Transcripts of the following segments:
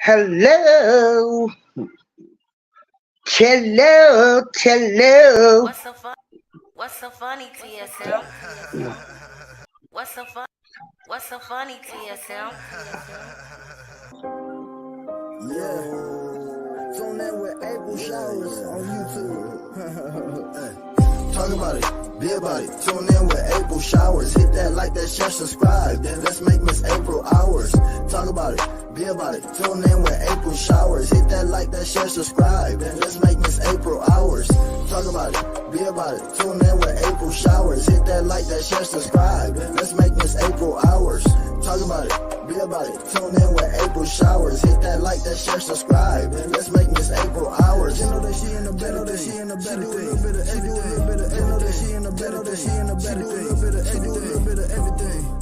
Hello, hello, hello. What's so fun? What's so funny, TSM? What's so funny, TSM? Yeah. Tune in with April Showers on YouTube. Talk about it, be about it. Tune in with April Showers. Hit that like, that, share, subscribe. Then let's make Miss April ours. Talk about it, be about it. Tune in with April Showers. Hit that like, that, share, subscribe. Then let's make Miss April ours. Talk about it, be about it. Tune in with April Showers. Hit that like, that, share, subscribe. Then let's make Miss April ours. Talk about it, be about it. Tune in with April Showers. Hit that like, that, share, subscribe. Then let's make Miss April ours. You know that she in the better, that she in the better thing. She do a little bit of everything. Know that she in the better, that she in the better thing. She do a little bit of everything.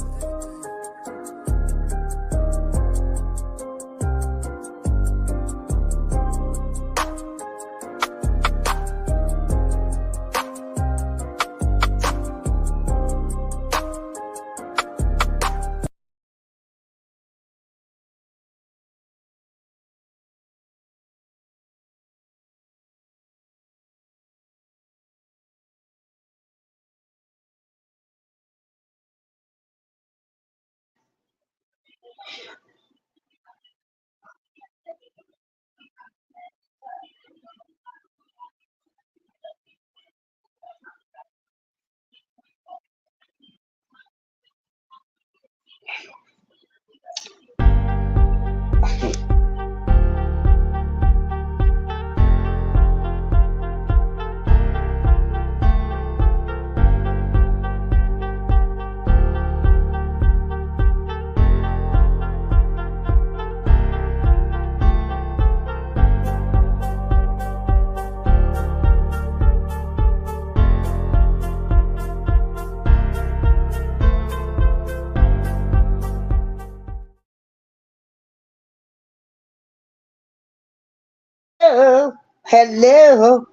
Hello, hello,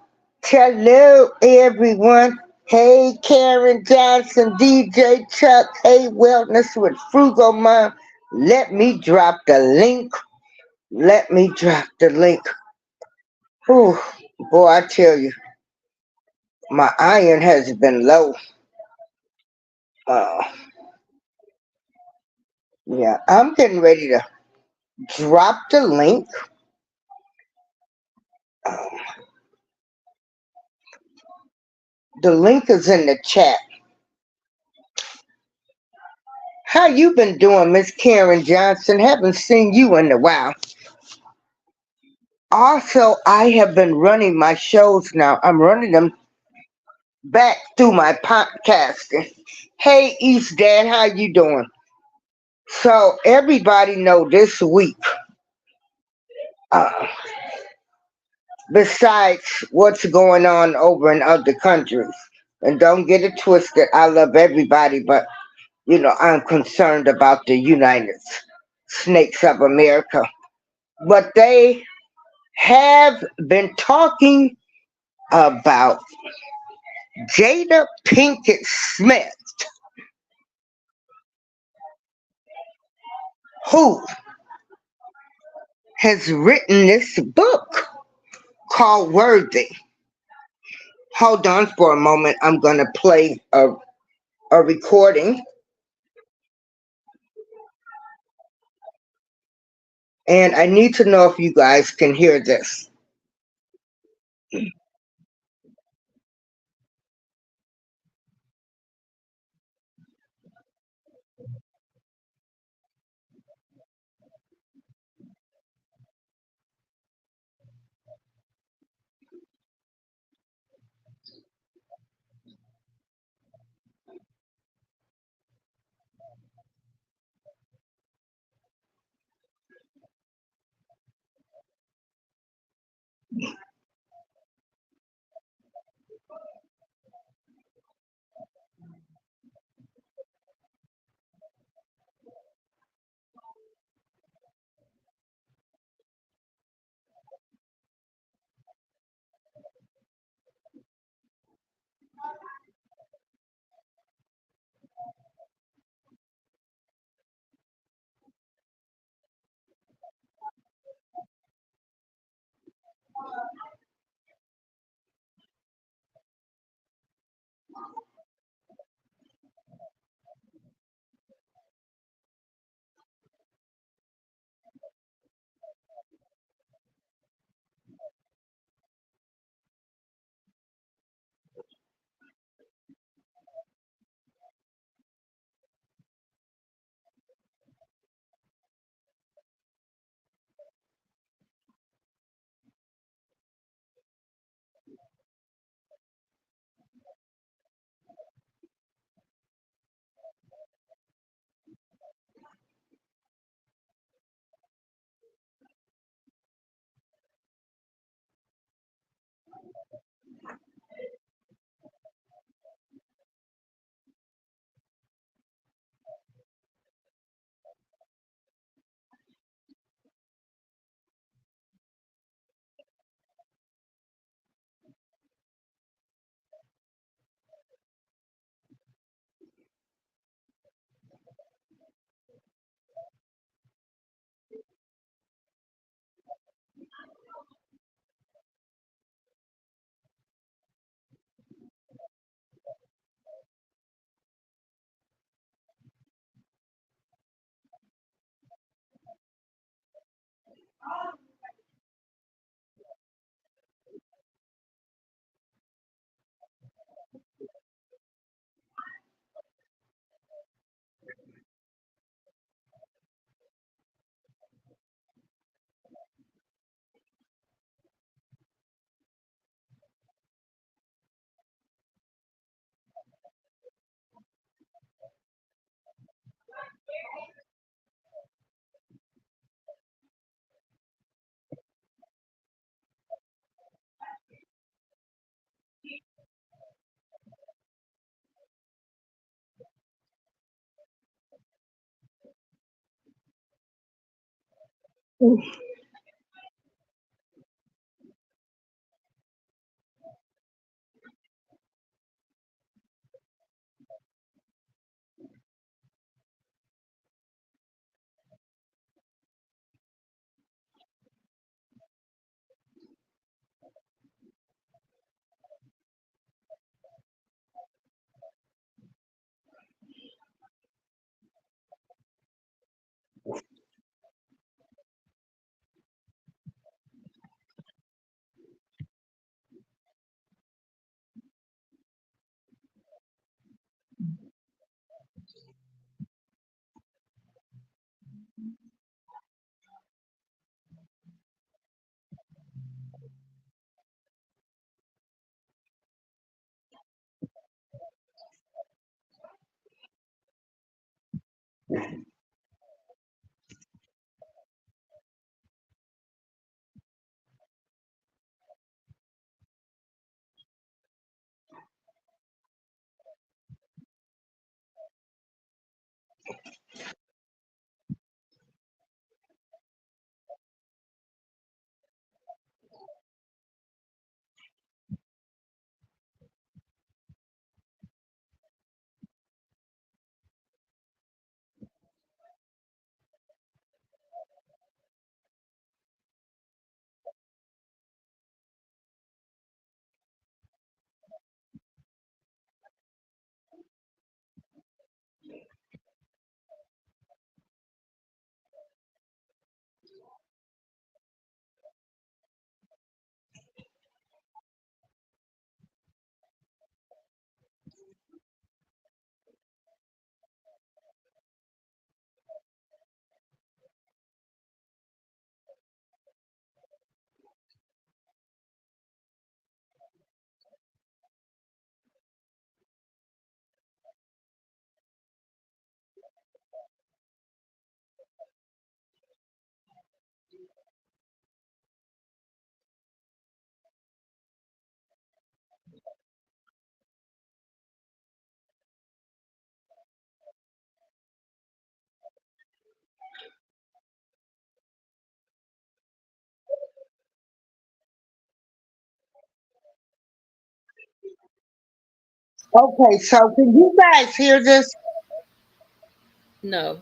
hello, everyone. Hey, Karen Johnson, DJ Chuck. Hey, Wellness with Frugal Mom. Let me drop the link. Let me drop the link. Whew, boy, I tell you, my iron has been low. Uh, yeah, I'm getting ready to drop the link. Um, the link is in the chat. How you been doing, Miss Karen Johnson? Haven't seen you in a while. Also, I have been running my shows now. I'm running them back through my podcasting. Hey, East Dad, how you doing? So everybody know this week, uh, besides what's going on over in other countries, and don't get it twisted, I love everybody, but I'm concerned about the United Snakes of America. But they have been talking about Jada Pinkett-Smith, who has written this book called Worthy. Hold on for a moment. I'm going to play a recording. And I need to know if you guys can hear this. Okay, so can you guys hear this? No.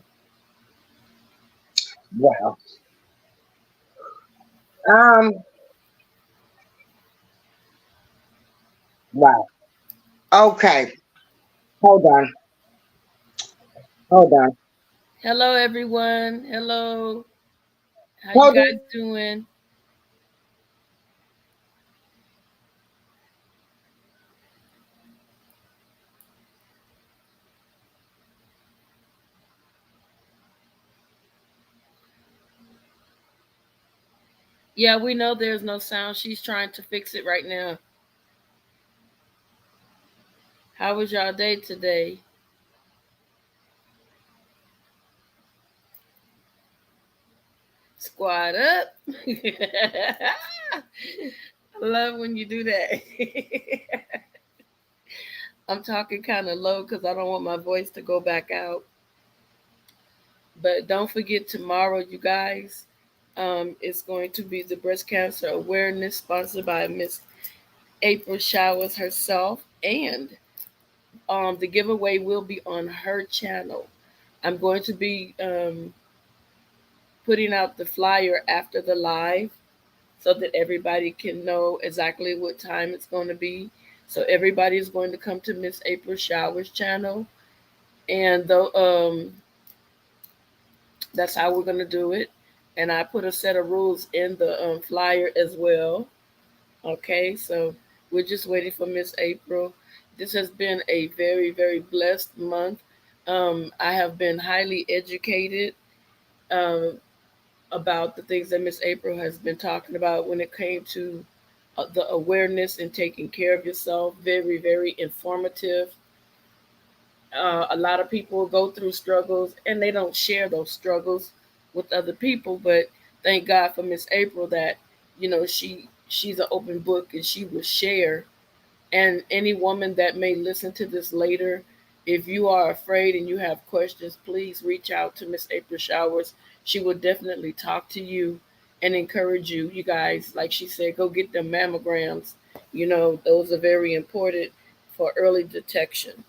Wow. Um, wow. Okay, hold on, hold on, Hello, everyone. Hello. How you hold guys on. doing? Yeah, we know there's no sound. She's trying to fix it right now. How was y'all day today? Squad up. I love when you do that. I'm talking kind of low because I don't want my voice to go back out. But don't forget tomorrow, you guys. It's going to be the breast cancer awareness sponsored by Miss April Showers herself, and the giveaway will be on her channel. I'm going to be putting out the flyer after the live so that everybody can know exactly what time it's going to be. So everybody is going to come to Miss April Showers channel, and that's how we're going to do it. And I put a set of rules in the flyer as well. Okay, so we're just waiting for Miss April. This has been a very, very blessed month. I have been highly educated um, about the things that Miss April has been talking about when it came to the awareness and taking care of yourself. Very, very informative. A lot of people go through struggles and they don't share those struggles with other people. But thank God for Miss April that she's an open book and she will share. And any woman that may listen to this later, if you are afraid and you have questions, please reach out to Miss April Showers. She will definitely talk to you and encourage you. You guys, like she said, go get them mammograms. Those are very important for early detection.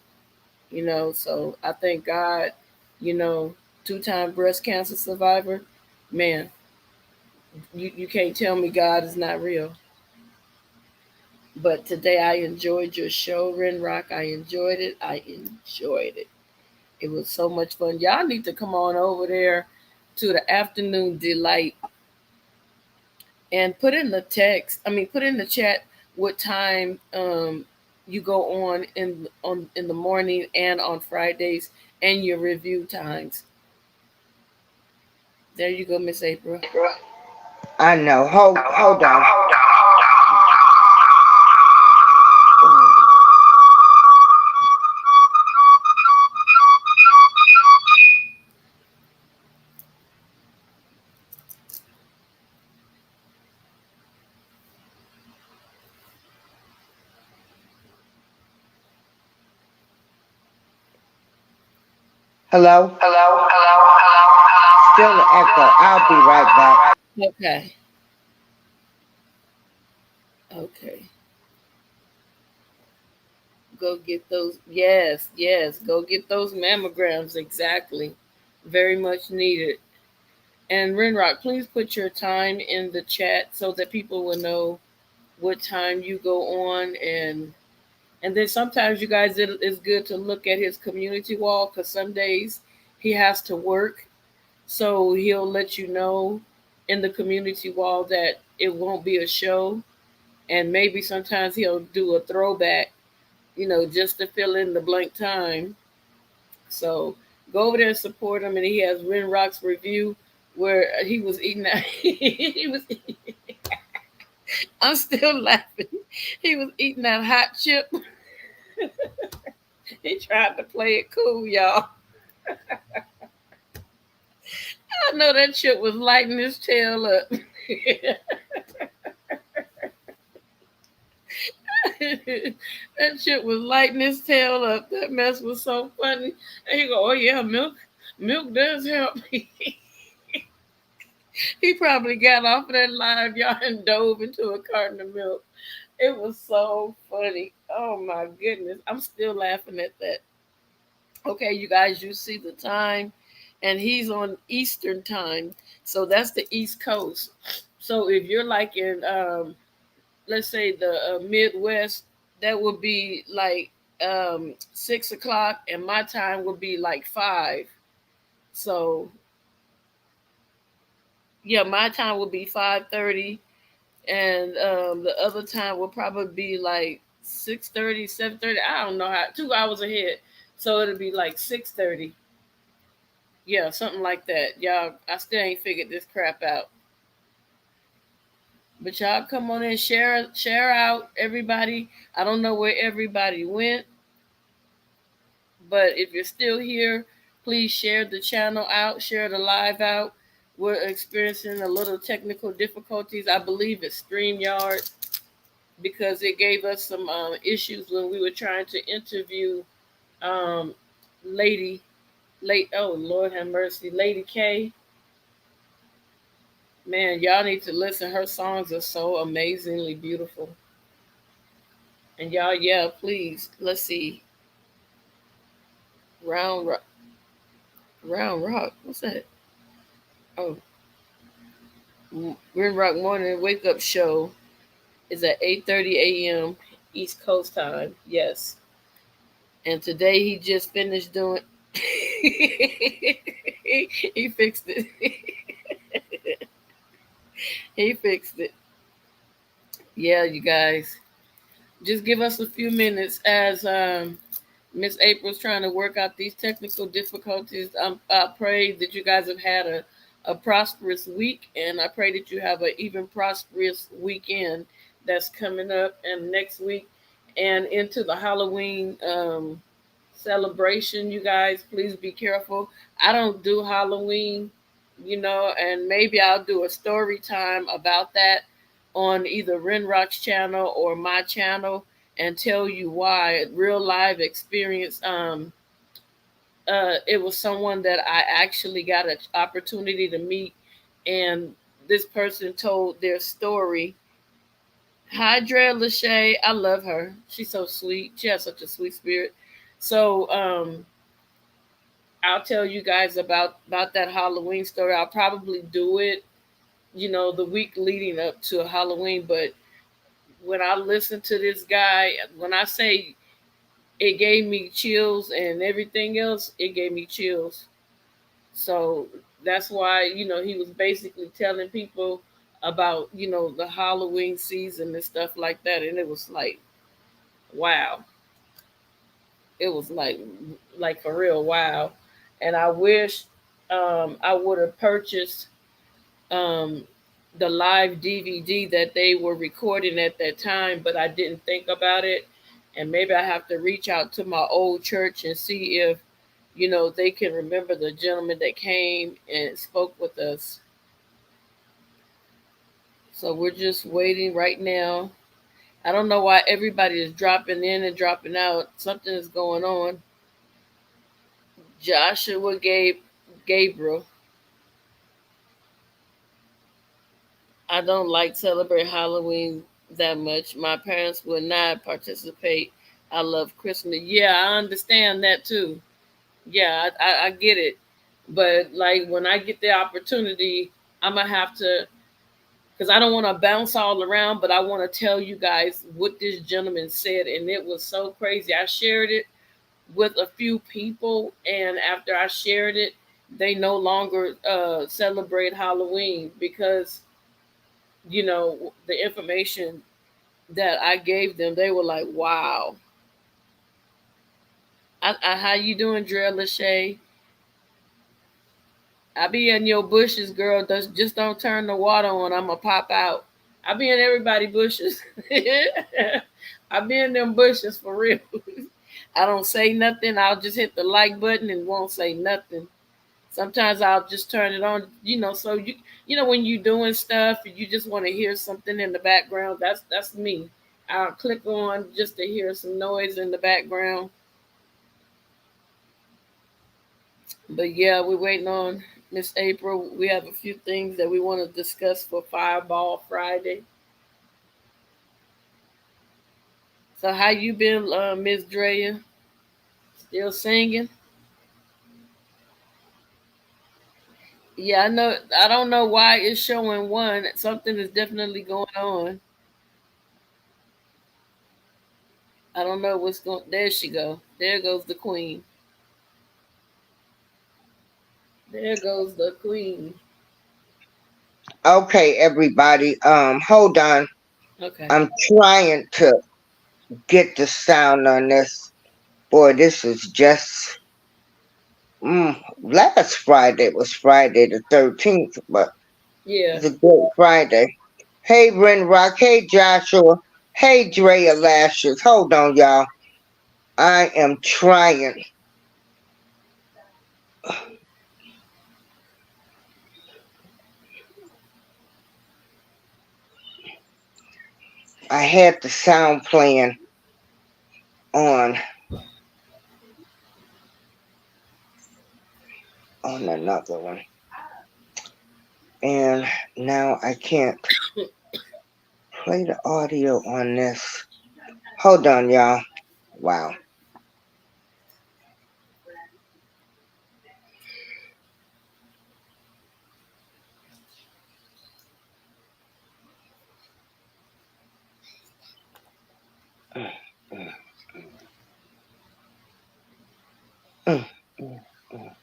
So I thank God, you know, two-time breast cancer survivor. Man, you can't tell me God is not real. But today I enjoyed your show, Ren Rock. I enjoyed it. I enjoyed it. It was so much fun. Y'all need to come on over there to the Afternoon Delight and put in the text. I mean, put in the chat what time you go in the morning and on Fridays and your review times. There you go, Miss April. I know. Hold on. Hello. Still an echo. I'll be right back. Okay. Okay. Go get those. Yes, yes. Go get those mammograms. Exactly. Very much needed. And Renrock, please put your time in the chat so that people will know what time you go on. And then sometimes, you guys, it's good to look at his community wall because some days he has to work. So he'll let you know in the community wall that it won't be a show. And maybe sometimes he'll do a throwback, just to fill in the blank time. So go over there and support him. And he has Ren Rock's review where he was eating that. he was. I'm still laughing. He was eating that hot chip. He tried to play it cool, y'all. I know that chip was lighting his tail up. That shit was lighting his tail up. That mess was so funny. And he go, "Oh yeah, milk does help." He probably got off of that live, y'all, and dove into a carton of milk. It was so funny. Oh my goodness. I'm still laughing at that. Okay, you guys, you see the time, and he's on Eastern time. So that's the East Coast. So if you're like in let's say the Midwest, that would be like 6 o'clock, and my time would be like 5. So yeah, my time would be 5:30, and the other time will probably be like 6:30, 7:30. I don't know how. 2 hours ahead, so it'll be like 6:30. Yeah, something like that. Y'all, I still ain't figured this crap out. But y'all come on and share out everybody. I don't know where everybody went, but if you're still here, please share the channel out, share the live out. We're experiencing a little technical difficulties. I believe it's StreamYard, because it gave us some issues when we were trying to interview um, Lady, oh Lord have mercy, Lady K. Man, y'all need to listen. Her songs are so amazingly beautiful. And y'all, yeah, please, let's see. Round Rock, Round Rock, what's that? Oh, Grim Rock Morning Wake Up Show is at 8:30 a.m. East Coast time. Yes. And today he just finished doing. He fixed it. He fixed it. Yeah, you guys, just give us a few minutes as Miss April's trying to work out these technical difficulties. I pray that you guys have had a prosperous week, and I pray that you have an even prosperous weekend that's coming up, and next week, and into the Halloween celebration. You guys, please be careful. I don't do Halloween, and maybe I'll do a story time about that on either Renrock's channel or my channel, and tell you why. Real live experience. It was someone that I actually got an opportunity to meet, and this person told their story. Hi, Drea Lachey. I love her. She's so sweet. She has such a sweet spirit. So I'll tell you guys about that Halloween story. I'll probably do it, the week leading up to Halloween. But when I listen to this guy, when I say it gave me chills and everything else, it gave me chills. So that's why, he was basically telling people about, the Halloween season and stuff like that. And it was like, wow. It was like for real, wow. And I wish I would have purchased um, the live DVD that they were recording at that time, but I didn't think about it. And maybe I have to reach out to my old church and see if, they can remember the gentleman that came and spoke with us. So we're just waiting right now. I don't know why everybody is dropping in and dropping out. Something is going on. Joshua Gabriel. I don't like celebrate Halloween that much. My parents would not participate. I love Christmas. Yeah, I understand that too. Yeah, I get it. But like when I get the opportunity, I'm gonna have to, because I don't want to bounce all around, but I want to tell you guys what this gentleman said, and it was so crazy. I shared it with a few people, and after I shared it, they no longer celebrate Halloween because the information that I gave them, they were like, "Wow." How you doing, Drea Lachey? I be in your bushes, girl. Just don't turn the water on. I'ma pop out. I be in everybody bushes. I be in them bushes for real. I don't say nothing. I'll just hit the like button and won't say nothing. Sometimes I'll just turn it on, so when you're doing stuff and you just want to hear something in the background, that's me. I'll click on just to hear some noise in the background. But yeah, we're waiting on Miss April. We have a few things that we want to discuss for Fireball Friday. So how you been, Miss Drea? Still singing? Yeah, I know. I don't know why it's showing one. Something is definitely going on. I don't know what's going. There she go. There goes the queen. There goes the queen. Okay, everybody. Hold on. Okay. I'm trying to get the sound on this. Boy, this is just. Last Friday was Friday the 13th, but Yeah. it's a good Friday. Hey, Ren Rock. Hey, Joshua. Hey, Drea Lashes. Hold on, y'all. I am trying. I had the sound playing on another one, and now I can't play the audio on this. Hold on, y'all. Wow. Mm, mm, mm, mm, mm.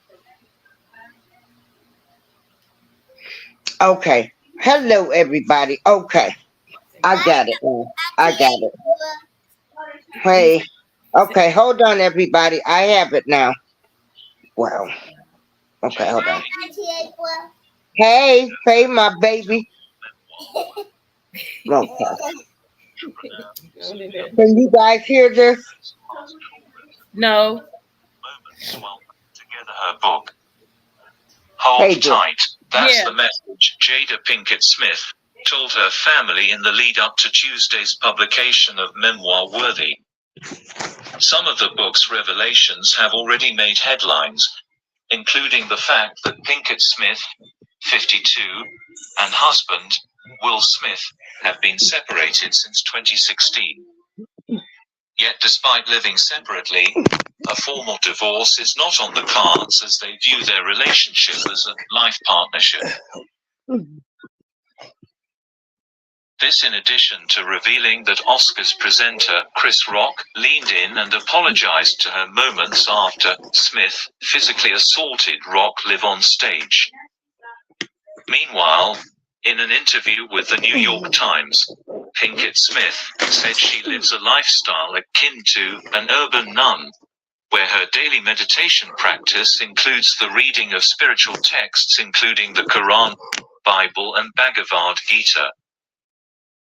Okay. Hello, everybody. Okay. I got it now. I got it. He's, Hey. Okay, hold on, everybody. I have it now. Wow. Okay, hold on. Hey, hey, my baby. Okay. Can you guys hear this? no. Together her book. Hold Hey, Jim. tight. That's Yeah. the message Jada Pinkett-Smith told her family in the lead up to Tuesday's publication of Memoir Worthy. Some of the book's revelations have already made headlines, including the fact that Pinkett-Smith, 52, and husband, Will Smith, have been separated since 2016. Yet despite living separately, a formal divorce is not on the cards as they view their relationship as a life partnership. This in addition to revealing that Oscars presenter Chris Rock leaned in and apologized to her moments after Smith physically assaulted Rock live on stage. Meanwhile, in an interview with the New York Times, Pinkett-Smith said she lives a lifestyle akin to an urban nun, where her daily meditation practice includes the reading of spiritual texts including the Quran, Bible and Bhagavad Gita.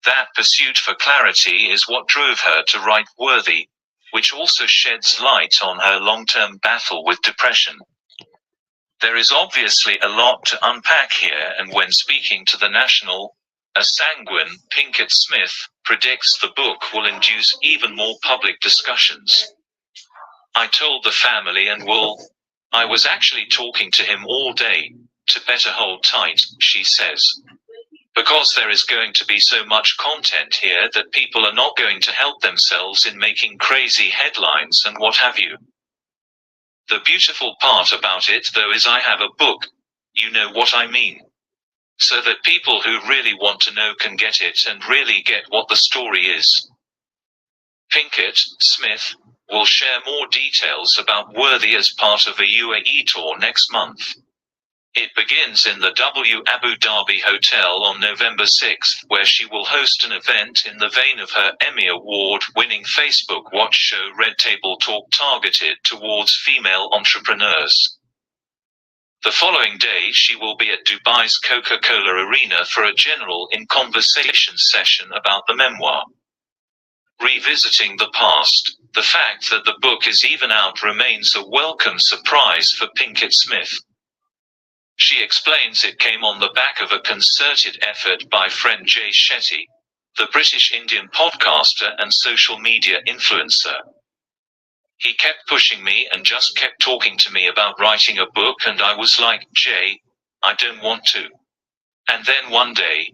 That pursuit for clarity is what drove her to write Worthy, which also sheds light on her long-term battle with depression. There is obviously a lot to unpack here, and when speaking to The National, a sanguine Pinkett-Smith predicts the book will induce even more public discussions. I told the family and I was actually talking to him all day, to better hold tight, she says. Because there is going to be so much content here that people are not going to help themselves in making crazy headlines and what have you. The beautiful part about it though is I have a book, you know what I mean. So that people who really want to know can get it and really get what the story is. Pinkett-Smith will share more details about Worthy as part of a UAE tour next month. It begins in the W Abu Dhabi Hotel on November 6th, where she will host an event in the vein of her Emmy Award-winning Facebook watch show Red Table Talk targeted towards female entrepreneurs. The following day she will be at Dubai's Coca-Cola Arena for a general in-conversation session about the memoir. Revisiting the past, the fact that the book is even out remains a welcome surprise for Pinkett-Smith. She explains it came on the back of a concerted effort by friend Jay Shetty, the British Indian podcaster and social media influencer. He kept pushing me and just kept talking to me about writing a book, and I was like, Jay, I don't want to. And then one day,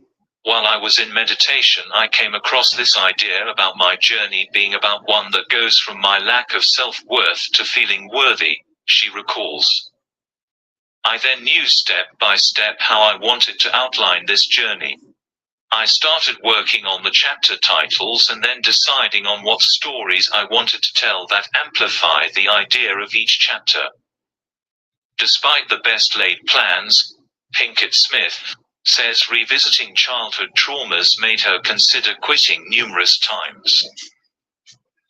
while I was in meditation, I came across this idea about my journey being about one that goes from my lack of self-worth to feeling worthy, she recalls. I then knew step by step how I wanted to outline this journey. I started working on the chapter titles and then deciding on what stories I wanted to tell that amplify the idea of each chapter. Despite the best laid plans, Pinkett-Smith says revisiting childhood traumas made her consider quitting numerous times.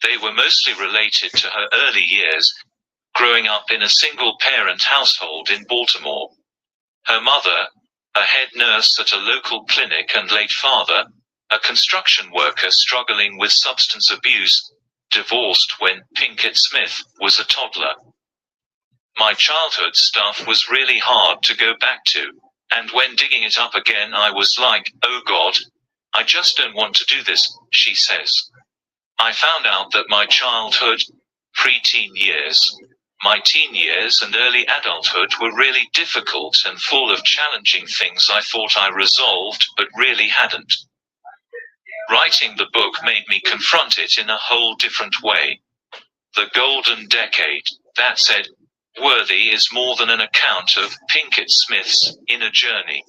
They were mostly related to her early years, growing up in a single-parent household in Baltimore. Her mother, a head nurse at a local clinic, and late father, a construction worker struggling with substance abuse, divorced when Pinkett-Smith was a toddler. My childhood stuff was really hard to go back to, and when digging it up again I was like, oh God, I just don't want to do this, she says. I found out that my childhood, pre-teen years, my teen years and early adulthood were really difficult and full of challenging things I thought I resolved but really hadn't. Writing the book made me confront it in a whole different way. The golden decade, that said, Worthy is more than an account of Pinkett-Smith's inner journey.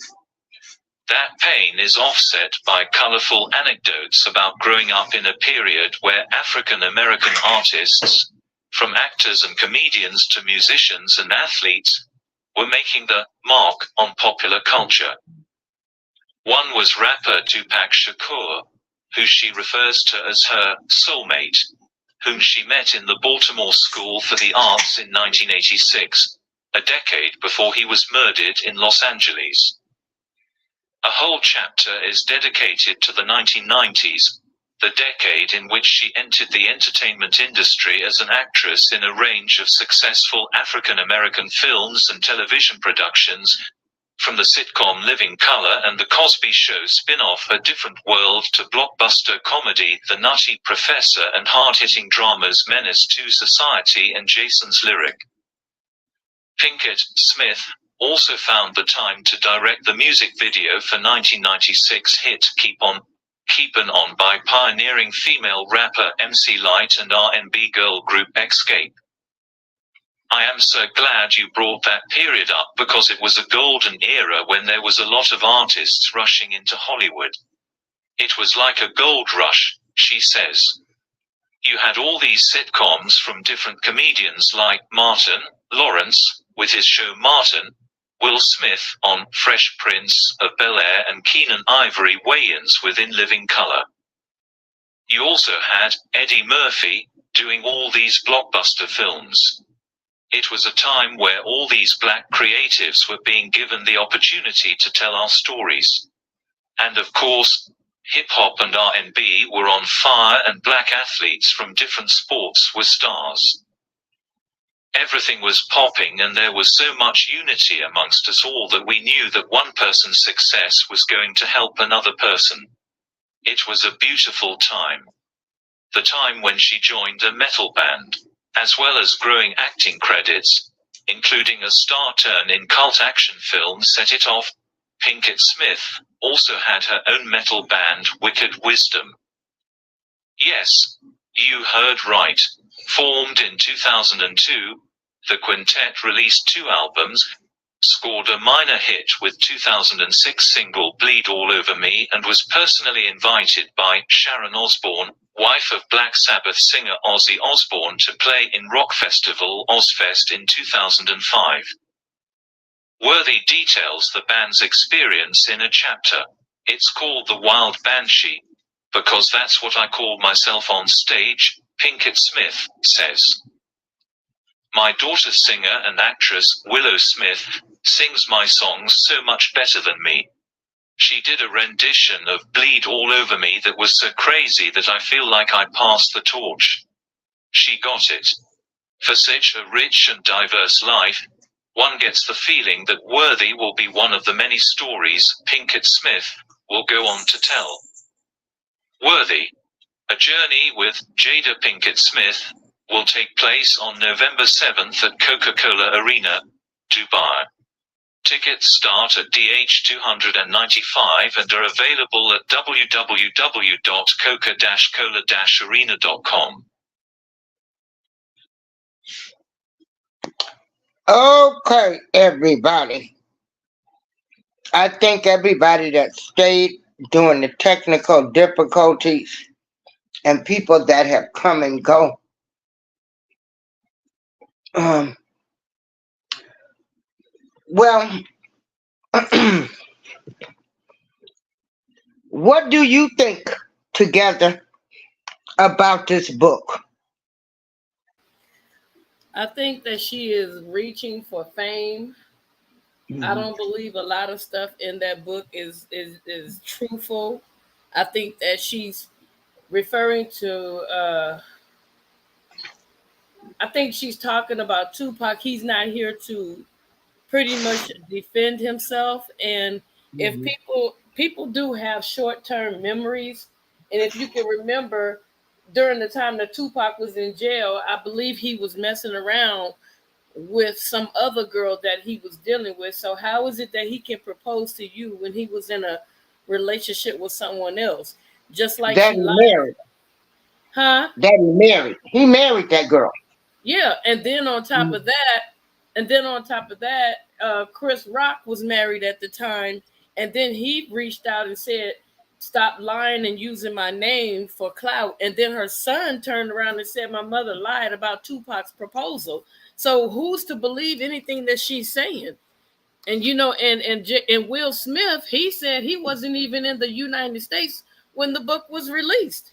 That pain is offset by colorful anecdotes about growing up in a period where African American artists, from actors and comedians to musicians and athletes, were making the mark on popular culture. One was rapper Tupac Shakur, who she refers to as her soulmate, whom she met in the Baltimore School for the Arts in 1986, a decade before he was murdered in Los Angeles. A whole chapter is dedicated to the 1990s, the decade in which she entered the entertainment industry as an actress in a range of successful African American films and television productions, from the sitcom Living Color and The Cosby Show spin-off A Different World to blockbuster comedy The Nutty Professor and hard-hitting dramas Menace to Society and Jason's Lyric. Pinkett-Smith also found the time to direct the music video for 1996 hit Keepin' On by pioneering female rapper MC Lyte and R&B girl group Escape. I am so glad you brought that period up because it was a golden era when there was a lot of artists rushing into Hollywood. It was like a gold rush, she says. You had all these sitcoms from different comedians like Martin Lawrence, with his show Martin, Will Smith on Fresh Prince of Bel-Air, and Keenan Ivory weigh-ins within Living Color. You also had Eddie Murphy doing all these blockbuster films. It was a time where all these black creatives were being given the opportunity to tell our stories. And of course, hip-hop and R&B were on fire, and black athletes from different sports were stars. Everything was popping, and there was so much unity amongst us all that we knew that one person's success was going to help another person. It was a beautiful time. The time when she joined a metal band, as well as growing acting credits, including a star turn in cult action film Set It Off. Pinkett-Smith also had her own metal band, Wicked Wisdom. Yes, you heard right. Formed in 2002, the quintet released 2 albums, scored a minor hit with 2006 single Bleed All Over Me, and was personally invited by Sharon Osbourne, wife of Black Sabbath singer Ozzy Osbourne, to play in rock festival Ozfest in 2005. Worthy details the band's experience in a chapter. It's called The Wild Banshee, because that's what I called myself on stage, Pinkett-Smith says. My daughter, singer and actress Willow Smith, sings my songs so much better than me. She did a rendition of Bleed All Over Me that was so crazy that I feel like I passed the torch. She got it. For such a rich and diverse life, one gets the feeling that Worthy will be one of the many stories Pinkett-Smith will go on to tell. Worthy, a journey with Jada Pinkett-Smith, will take place on November 7th at Coca-Cola Arena, Dubai. Tickets start at DH295 and are available at www.coca-cola-arena.com. Okay, everybody. I thank everybody that stayed during the technical difficulties and people that have come and go. Um, well, what do you think together about this book? I think that she is reaching for fame. I Mhm. don't believe a lot of stuff in that book is truthful. I think that she's referring to I think she's talking about Tupac. He's not here to pretty much defend himself, and if Mhm. people do have short-term memories, and if you can remember during the time that Tupac was in jail, I believe he was messing around with some other girl that he was dealing with. So how is it that he can propose to you when he was in a relationship with someone else? Just like she Daddy lied, married. huh? Daddy married. He married that girl. Yeah, and then on top of Mhm. that, Chris Rock was married at the time, and then he reached out and said, "Stop lying and using my name for clout." And then her son turned around and said, "My mother lied about Tupac's proposal." So who's to believe anything that she's saying? And and Will Smith, he said he wasn't even in the United States when the book was released.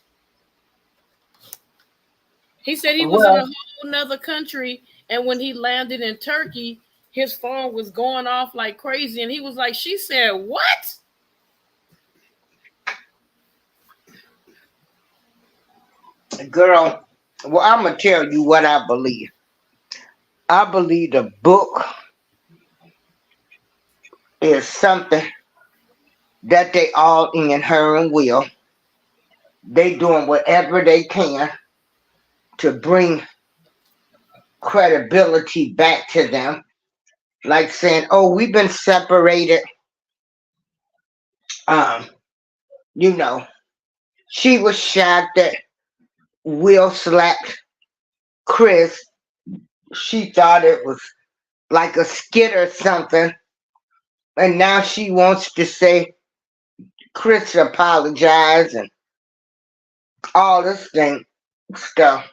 He said he was in a Well, whole nother country, and when he landed in Turkey, his phone was going off like crazy, and he was like, "She said what?" girl, well, I'm going to tell you what I believe. I believe the book is something that they all in her and will. They doing whatever they can to bring credibility back to them. Like saying, oh, we've been separated. Um, you know, she was shocked that Will slapped Chris. She thought it was like a skit or something. And now she wants to say Chris apologized and all this thing stuff.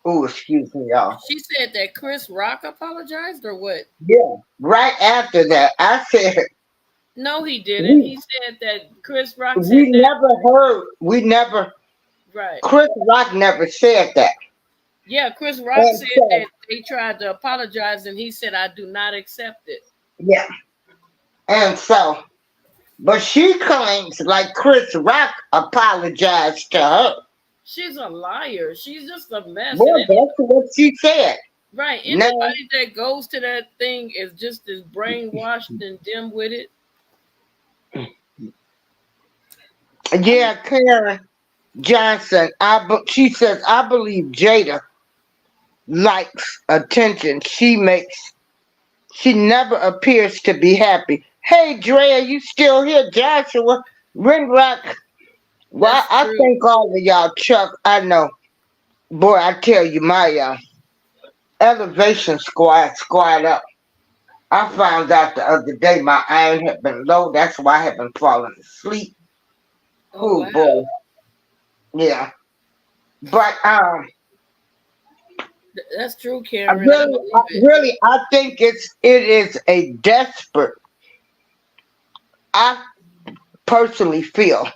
Oh, excuse me, y'all. She said that Chris Rock apologized or what? Yeah. Right after that, I said No, he didn't. we He said that Chris Rock said we that. never heard we never Right. Chris Rock never said that. Yeah, Chris Rock And said so that they tried to apologize, and he said, "I do not accept it." yeah. And so but she claims like Chris Rock apologized to her. She's a liar. She's just a mess. And Well, that's what she said. right, Now, anybody that goes to that thing is just as brainwashed and dim-witted. I mean, yeah, Karen Johnson, she says, I believe Jada likes attention. She never appears to be happy. Hey, Drea, you still here? Joshua, Rinrock. Well, that's I true. thank all of y'all, Chuck. I know. Boy, I tell you, my elevation squad up. I found out the other day my iron had been low. That's why I had been falling asleep. Oh Oh, wow, boy. Yeah. But That's true, I Karen. I really, believe it. I think it is a desperate. I personally feel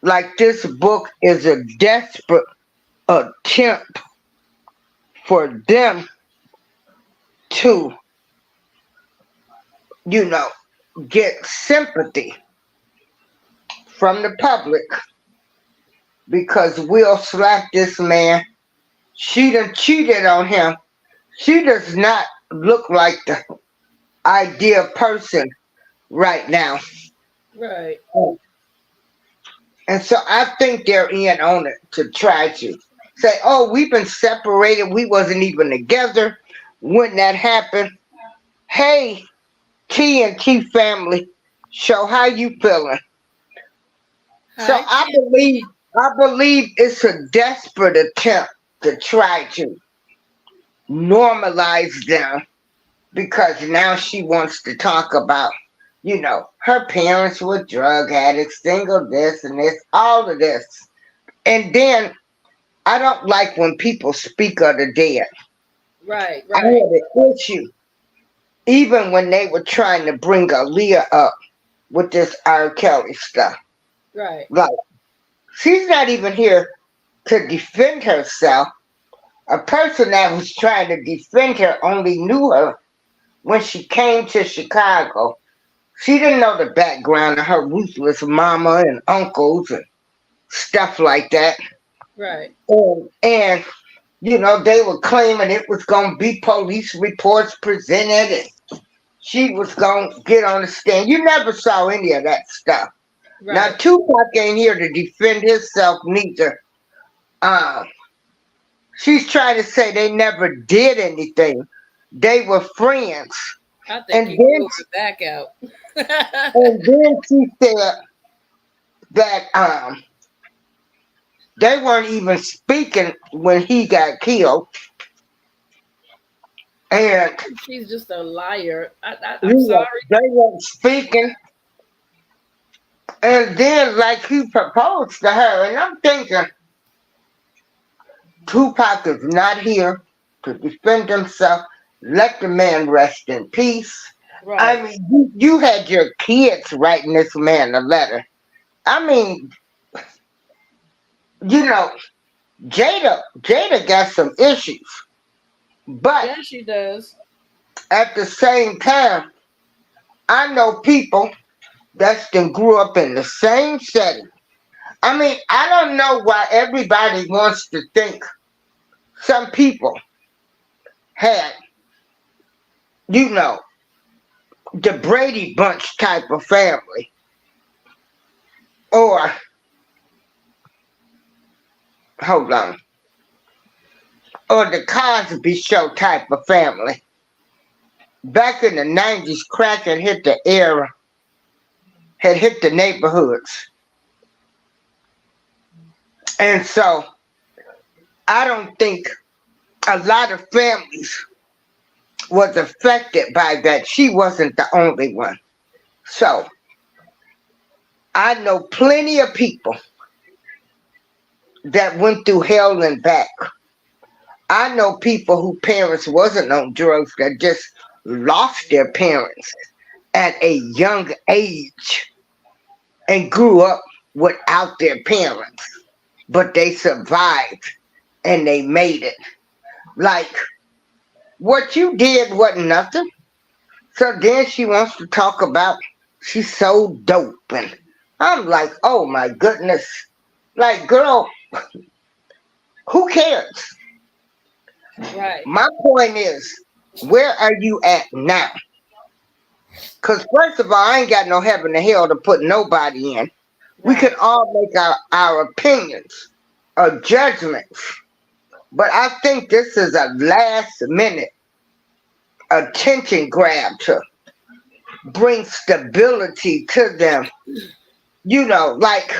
like this book is a desperate attempt for them to, you know, get sympathy from the public because Will slapped this man. She done cheated on him. She does not look like the ideal person right now. Right. And so I think they're in on it to try to say, oh, we've been separated. We wasn't even together when that happened. Hey, T and T family, show how you feeling. So Hi, TNT. I believe it's a desperate attempt to try to normalize them because now she wants to talk about Her parents were drug addicts, single this and this, all of this. And then I don't like when people speak of the dead. Right, I had right, an issue even when they were trying to bring Aaliyah up with this R. Kelly stuff. right. Like, she's not even here to defend herself. A person that was trying to defend her only knew her when she came to Chicago. She didn't know the background of her ruthless mama and uncles and stuff like that. Right. And they were claiming it was going to be police reports presented and she was going to get on the stand. You never saw any of that stuff. Now, Right. Tupac ain't here to defend himself neither. Um, she's trying to say they never did anything. They were friends. I think And you then, blew her back out. and then she said that they weren't even speaking when he got killed. And She's just a liar. I'm yeah, sorry. they weren't speaking. And then, like, he proposed to her. And I'm thinking, Tupac is not here to defend himself. Let the man rest in peace. I Right. mean, you had your kids writing this man a letter. I mean, you know, Jada got some issues, but Yeah, she does. at the same time, I know people that grew up in the same setting. I mean, I don't know why everybody wants to think some people had, you know, the Brady Bunch type of family, or hold on, or the Cosby Show type of family. Back in the 90s, crack had hit the era, had hit the neighborhoods. And so I don't think a lot of families was affected by that. She wasn't the only one. So I know plenty of people that went through hell and back. I know people whose parents wasn't on drugs that just lost their parents at a young age and grew up without their parents, but they survived and they made it. Like, what you did wasn't nothing. So then she wants to talk about she sold dope. And I'm like, oh my goodness. Like, girl, who cares? Right. My point is, where are you at now? Because first of all, I ain't got no heaven or hell to put nobody in. We can Right. all make our opinions or judgments. But I think this is a last minute attention grab to bring stability to them. Like,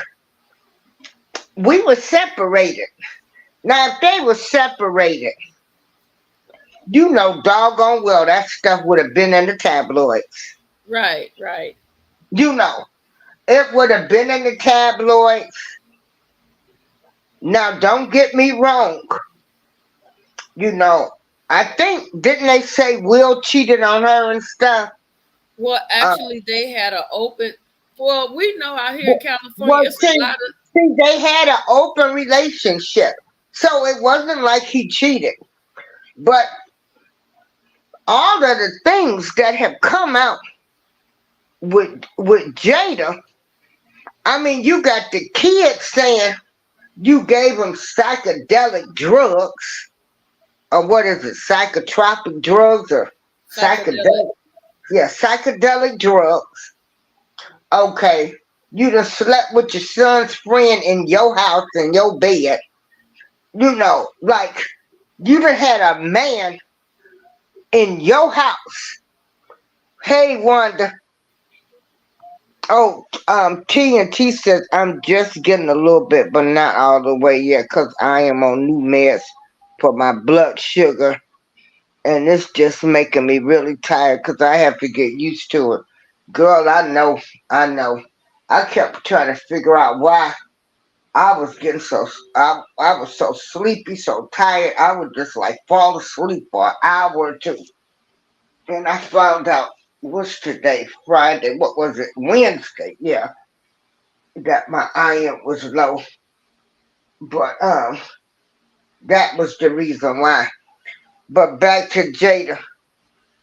we were separated. Now, if they were separated, doggone well that stuff would have been in the tabloids. Right. Right. It would have been in the tabloids. Now, don't get me wrong. I think, didn't they say Will cheated on her and stuff? Well, Uh, actually, they had an open. Well, we know out here in but- California, well, it's a lot of. see, they had an open relationship. So it wasn't like he cheated. But all of the things that have come out with Jada, I mean, you got the kids saying you gave them psychedelic drugs, or what is it, psychotropic drugs, or Psychedelic. psychedelic drugs. Okay, you done slept with your son's friend in your house, in your bed. Like, you done had a man in your house. Hey, Wanda. Oh, T says I'm just getting a little bit, but not all the way yet, because I am on new meds for my blood sugar, and it's just making me really tired because I have to get used to it. Girl, I know. I kept trying to figure out why I was getting I was so sleepy, so tired. I would just like fall asleep for an hour or two. And I found out what's today, Friday, what was it? Wednesday, yeah, that my iron was low. But that was the reason why. But back to Jada.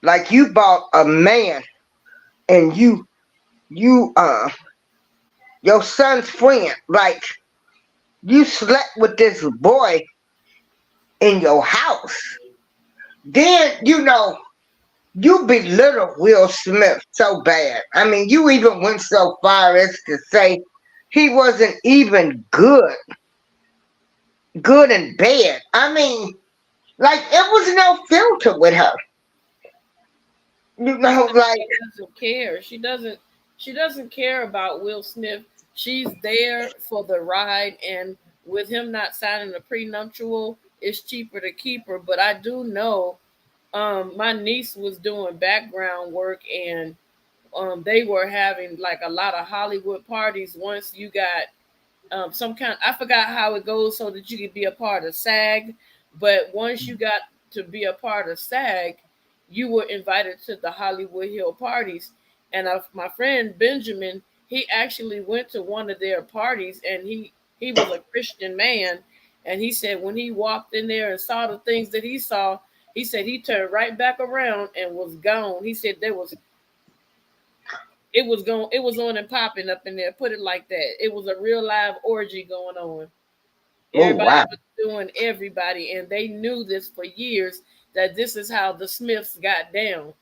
Like you bought a man and you your son's friend, like you slept with this boy in your house. Then, you belittle Will Smith so bad. I mean, you even went so far as to say he wasn't even good in bed. I mean, like it was no filter with her. Like She doesn't care. She doesn't care about Will Smith. She's there for the ride, and with him not signing a prenuptial, it's cheaper to keep her. But I do know, my niece was doing background work, and they were having like a lot of Hollywood parties once you got some kind. I forgot how it goes so that you could be a part of SAG, but once you got to be a part of SAG, you were invited to the Hollywood Hill parties. And my friend Benjamin, he actually went to one of their parties, and he was a Christian man, and he said when he walked in there and saw the things that he saw, he said he turned right back around and was gone. He said there was it was on and popping up in there. Put it like that. It was a real live orgy going on. oh Everybody wow. was doing everybody, and they knew this for years that this is how the Smiths got down.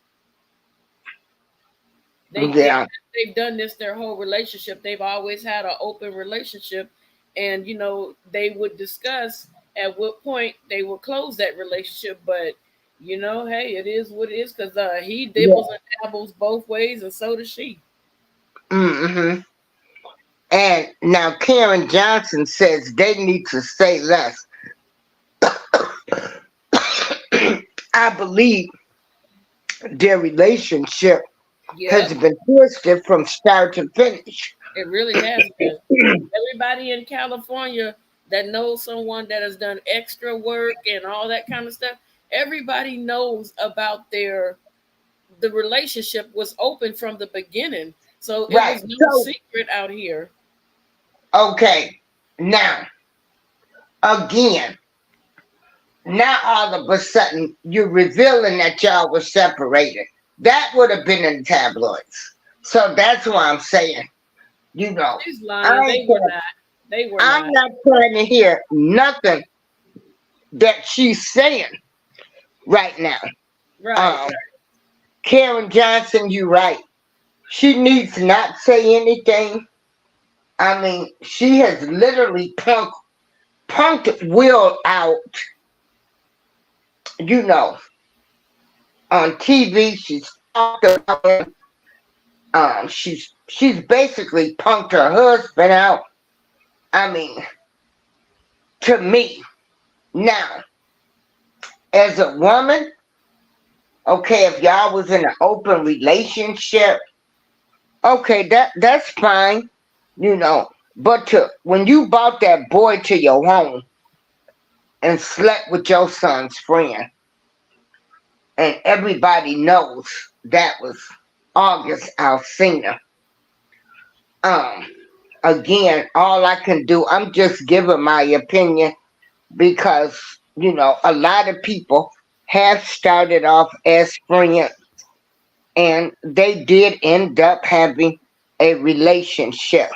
They they Yeah. they've done this their whole relationship. They've always had an open relationship, and they would discuss at what point they would close that relationship. But hey, it is what it is because he dibbles Yeah. and dabbles both ways, and so does she. Hmm. And now Karen Johnson says they need to say less. I believe their relationship has Yep. been twisted from start to finish. It really has been. Everybody in California that knows someone that has done extra work and all that kind of stuff, everybody knows about the relationship was open from the beginning. So it Right. was no So, secret out here. okay. Now, again, now all of a sudden you're revealing that y'all were separated. That would have been in the tabloids. So that's why I'm saying, you know, She's I lying. ain't They were gonna, not. They were I'm not. not trying to hear nothing that she's saying right now. Right. Um, Karen Johnson, you right. She needs not say anything. I mean, she has literally punked Will out, you know, on TV. She's talked about him. She's basically punked her husband out. I mean, to me, now, as a woman, okay, if y'all was in an open relationship, okay, that's fine, you know. But when you brought that boy to your home and slept with your son's friend, and everybody knows that was August Alsina. Um, Again, all I can do, I'm just giving my opinion because a lot of people have started off as friends, and they did end up having a relationship.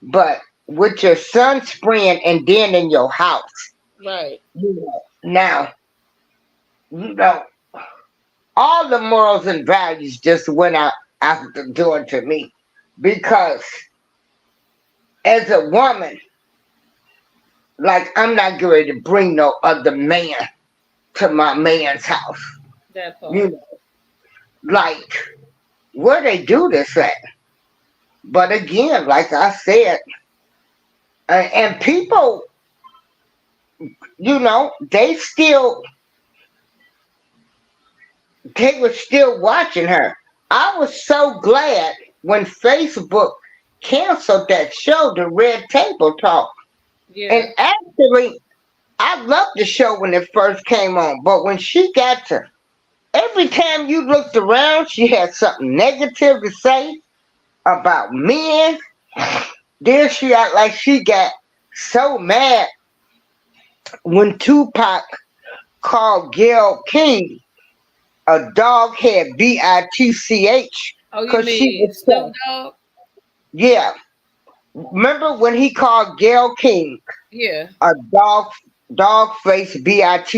But with your son's friend and then in your house, Right. now, you know, all the morals and values just went out the door to me. Because as a woman, like I'm not going to bring no other man to my man's house. That You part. know, like where they do this at. But again, like I said, and people, they were still watching her. I was so glad when Facebook canceled that show, the Red Table Talk. And Yeah. actually, I loved the show when it first came on, but when she got to every time you looked around, she had something negative to say about men. Then she act like she got so mad when Tupac called Gail King a dog head, bitch, Oh, you because she mean was Snoop so, Dogg? yeah. Remember when he called Gail King Yeah. a dog face, bitch?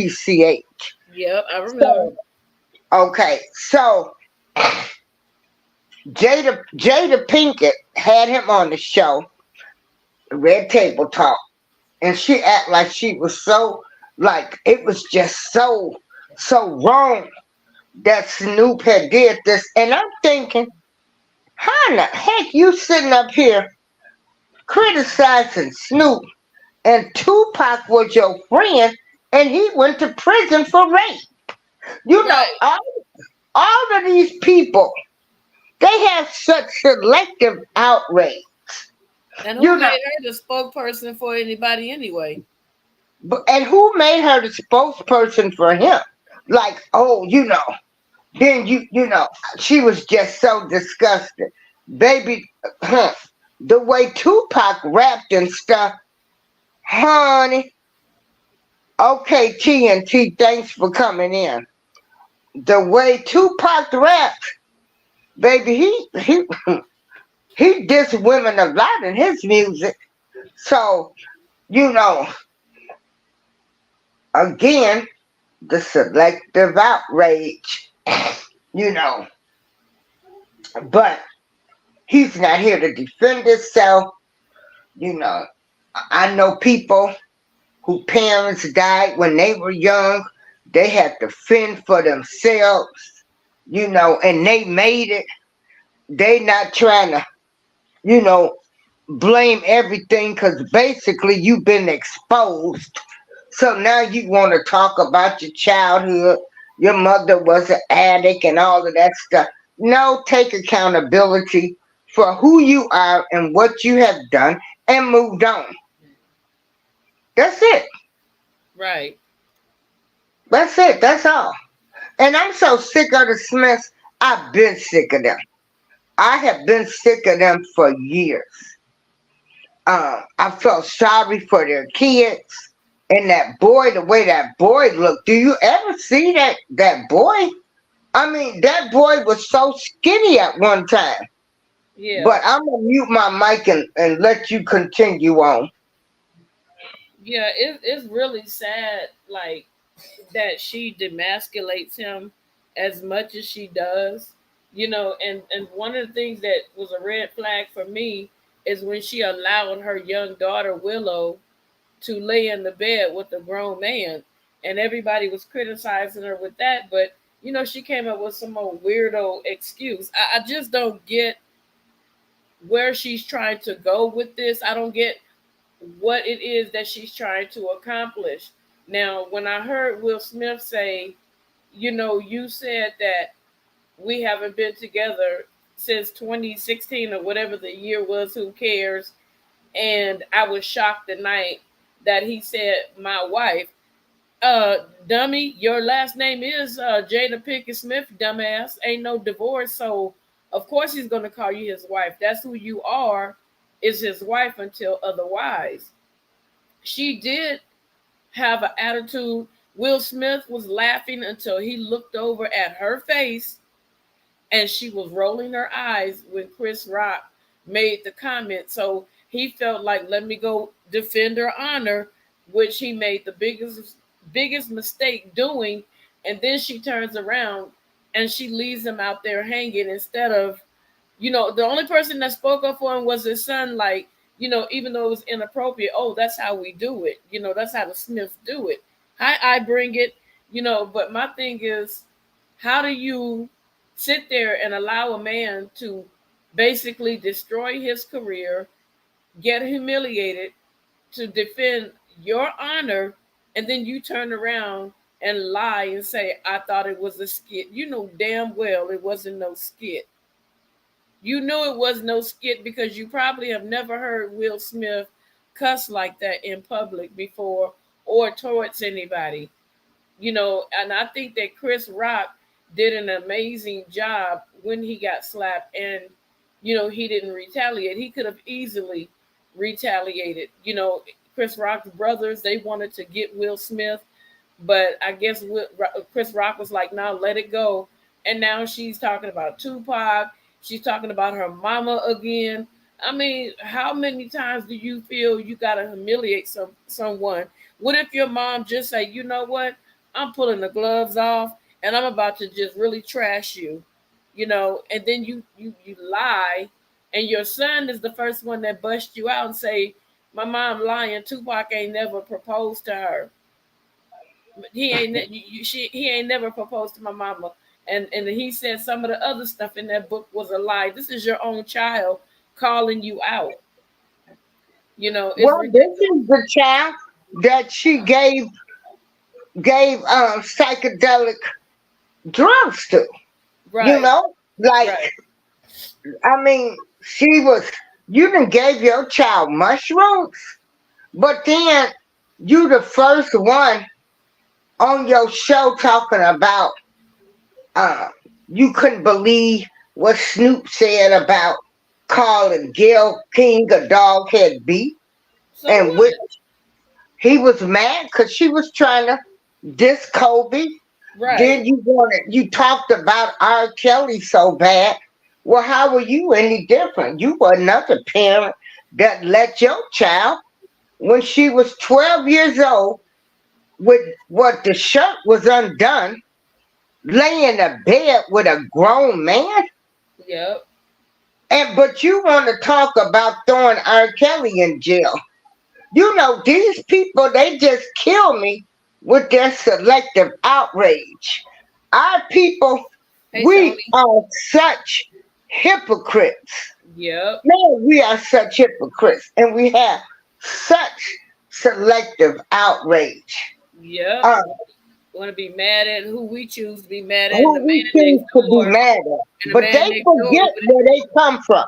Yep, I remember. So okay, so Jada Pinkett had him on the show, Red Table Talk, and she act like she was so like it was just so wrong that Snoop had did this, and I'm thinking, how in the heck you sitting up here criticizing Snoop, and Tupac was your friend, and he went to prison for rape. You know, Right. all of these people, they have such selective outrage. And who You know, made her the spokesperson for anybody anyway? and who made her the spokesperson for him? Like, oh, then she was just so disgusted. Baby, the way Tupac rapped and stuff, honey. Okay, TNT, thanks for coming in. The way Tupac rapped, baby, he dissed women a lot in his music. So, you know, again, the selective outrage, you know. But he's not here to defend himself. You know, I know people whose parents died when they were young. They had to fend for themselves, and they made it. They not trying to, you know, blame everything because basically you've been exposed. So now you want to talk about your childhood. Your mother was an addict and all of that stuff. No, take accountability for who you are and what you have done and moved on. That's it. Right. That's it. That's all. And I'm so sick of the Smiths. I've been sick of them. I have been sick of them for years. I felt sorry for their kids and that boy, the way that boy looked. Do you ever see that boy? I mean, that boy was so skinny at one time. Yeah. But I'm gonna mute my mic and let you continue on. Yeah, it's really sad, like, that she demasculates him as much as she does. And one of the things that was a red flag for me is when she allowed her young daughter Willow to lay in the bed with a grown man, and everybody was criticizing her with that. But she came up with some old weirdo excuse. I just don't get where she's trying to go with this. I don't get what it is that she's trying to accomplish. Now, when I heard Will Smith say, you said that we haven't been together since 2016 or whatever the year was, who cares? And I was shocked the night that he said my wife. Dummy, your last name is Jada Pinkett-Smith, dumbass. Ain't no divorce, so of course he's gonna call you his wife. That's who you are, is his wife until otherwise. She did have an attitude. Will Smith was laughing until he looked over at her face, and she was rolling her eyes when Chris Rock made the comment. So he felt like, let me go defend her honor, which he made the biggest mistake doing. And then she turns around and she leaves him out there hanging instead of, the only person that spoke up for him was his son. Like, even though it was inappropriate, oh, that's how we do it. That's how the Smiths do it. I bring it, but my thing is, how do you sit there and allow a man to basically destroy his career, get humiliated to defend your honor, and then you turn around and lie and say, I thought it was a skit. You know damn well it wasn't no skit. You knew it was no skit because you probably have never heard Will Smith cuss like that in public before or towards anybody. And I think that Chris Rock did an amazing job when he got slapped, and he didn't retaliate. He could have easily retaliated. Chris Rock's brothers, they wanted to get Will Smith, but I guess Chris Rock was like, "No, let it go." And now she's talking about Tupac. She's talking about her mama again. I mean, how many times do you feel you gotta humiliate someone? What if your mom just say, "You know what? I'm pulling the gloves off and I'm about to just really trash you," and then you lie, and your son is the first one that busts you out and say, "My mom lying. Tupac ain't never proposed to her. He ain't never proposed to my mama." And he said some of the other stuff in that book was a lie. This is your own child calling you out. It's Well, this ridiculous. is the child that she gave psychedelic drugs to. You Right, know, like right. I mean, she was. You done gave your child mushrooms, but then you the first one on your show talking about uh, you couldn't believe what Snoop said about calling Gail King a doghead beat, So and what? which he was mad because she was trying to diss Kobe. Right. Then you talked about R. Kelly so bad. Well, how were you any different? You were another parent that let your child, when she was 12 years old, with what the shirt was undone, lay in a bed with a grown man. Yep. And but you want to talk about throwing R. Kelly in jail. These people, they just kill me with their selective outrage. Our people, Hey, we Tony. are such hypocrites. Yep. Man, we are such hypocrites, and we have such selective outrage. Yep. Uh, Want to be mad at who we choose to be mad at, and the who we man choose next to be door, mad at, and the but man they next door forget over there. where they come from.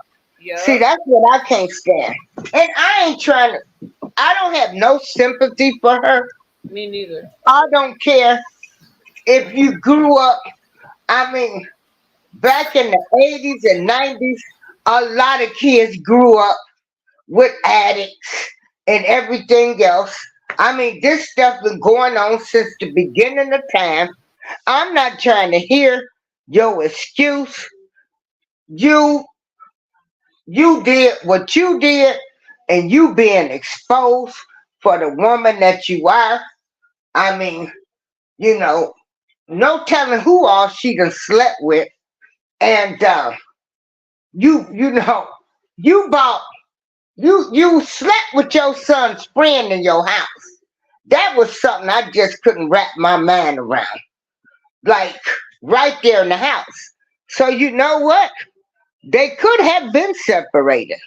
See, Yep. that's what I can't stand. And I ain't trying to, I don't have no sympathy for her. Me neither. I don't care if you grew up, I mean, back in the 80s and 90s, a lot of kids grew up with addicts and everything else. I mean, this stuff been going on since the beginning of time. I'm not trying to hear your excuse. You you did what you did, and you being exposed for the woman that you are. I mean, you know, no telling who all she done slept with, and you know, you bought you slept with your son's friend in your house. That was something I just couldn't wrap my mind around. Like right there in the house. So you know what? They could have been separated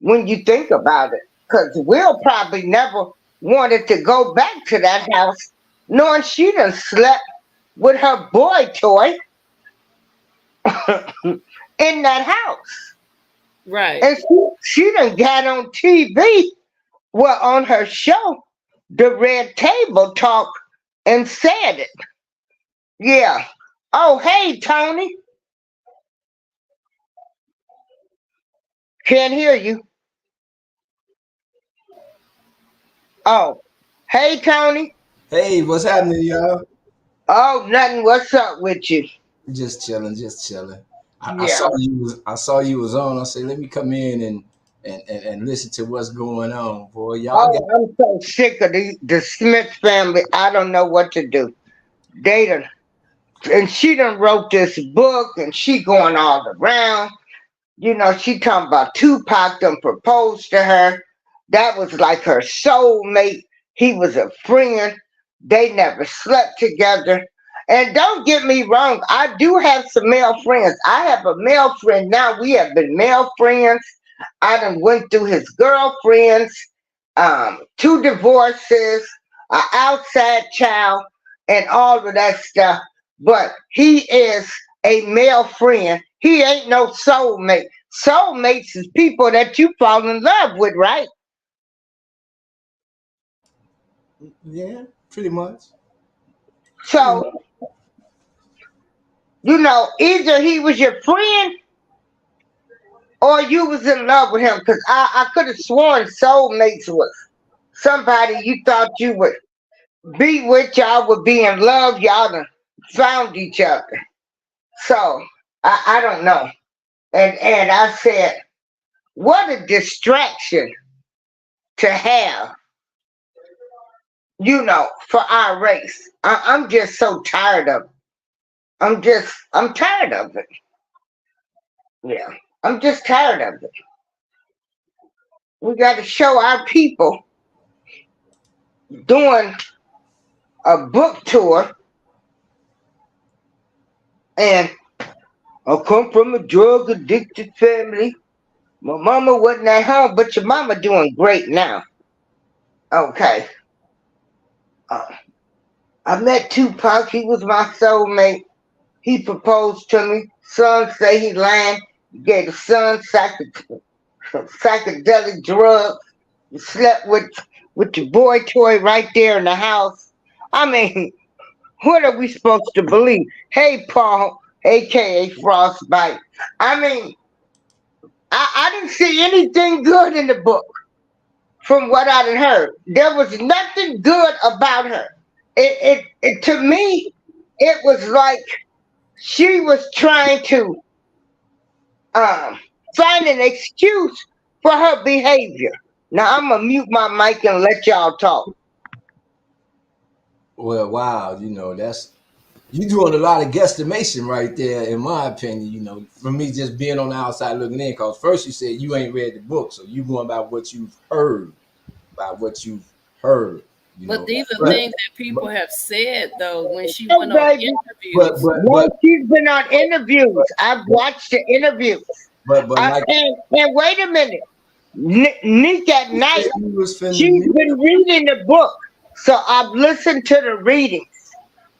when you think about it. Because Will probably never wanted to go back to that house knowing she done slept with her boy toy in that house. Right. And she done got on TV, well, on her show, The Red Table Talk, and said it. Yeah. Oh, hey, Tony. Can't hear you. Oh, hey, Tony. Hey, what's happening, y'all? Oh, nothing. What's up with you? Just chilling, just chilling. I Yeah. saw you was on. I said, let me come in and listen to what's going on, boy. Y'all got Oh, I'm so sick of the Smith family. I don't know what to do. They done, and she done wrote this book, and she going all around. She talking about Tupac done proposed to her. That was like her soulmate. He was a friend. They never slept together. And don't get me wrong, I do have some male friends. I have a male friend now. We have been male friends. I done went through his girlfriends, two divorces, an outside child, and all of that stuff. But he is a male friend. He ain't no soulmate. Soulmates is people that you fall in love with, right? Yeah, pretty much. Pretty much. So, either he was your friend or you was in love with him. Because I could have sworn soulmates was somebody you thought you would be with, y'all would be in love, y'all done found each other. So, I don't know. And I said, what a distraction to have, for our race. I'm just so tired of it. I'm tired of it. Yeah. I'm just tired of it. We got to show our people doing a book tour, and I come from a drug addicted family. My mama wasn't at home, but your mama doing great now. Okay. Uh, I met Tupac. He was my soulmate. He proposed to me. Son say he lying. He gave the son psychedelic drugs. You slept with your boy toy right there in the house. I mean, what are we supposed to believe? Hey, Paul, aka Frostbite. I mean, I didn't see anything good in the book from what I had heard. There was nothing good about her. It to me, it was like she was trying to um, find an excuse for her behavior. Now I'm gonna mute my mic and let y'all talk. Well, wow, that's you doing a lot of guesstimation right there, in my opinion. For me, just being on the outside looking in, because first you said you ain't read the book, so you going by what you've heard, by what you've heard. You But know, these are but things that people have said though when she Hey, went on baby. but interviews. but No, but she's been on interviews. I've watched the interviews. but like And wait a minute. Nick at you said, night, you was finna she's mute. been reading the book. So I've listened to the readings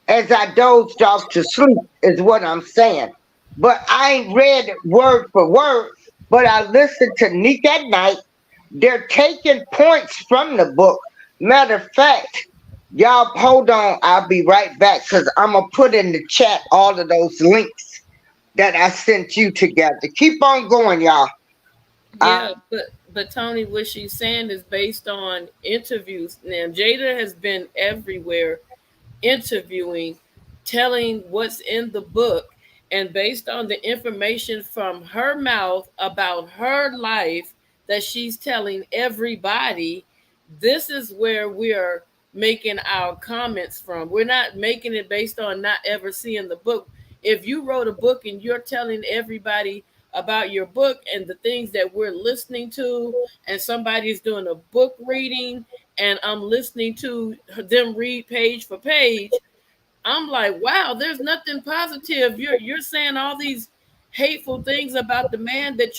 as I dozed off to sleep, is what I'm saying. But I ain't read it word for word, but I listened to Nick at night. They're taking points from the book. Matter of fact, y'all hold on. I'll be right back because I'm going to put in the chat all of those links that I sent you together. Keep on going, y'all. Uh, Yeah, but Tony, what she's saying is based on interviews. Now Jada has been everywhere interviewing, telling what's in the book, and based on the information from her mouth about her life that she's telling everybody, this is where we're making our comments from. We're not making it based on not ever seeing the book. If you wrote a book and you're telling everybody about your book and the things that we're listening to, and somebody's doing a book reading and I'm listening to them read page for page, I'm like, wow, there's nothing positive. You're saying all these hateful things about the man that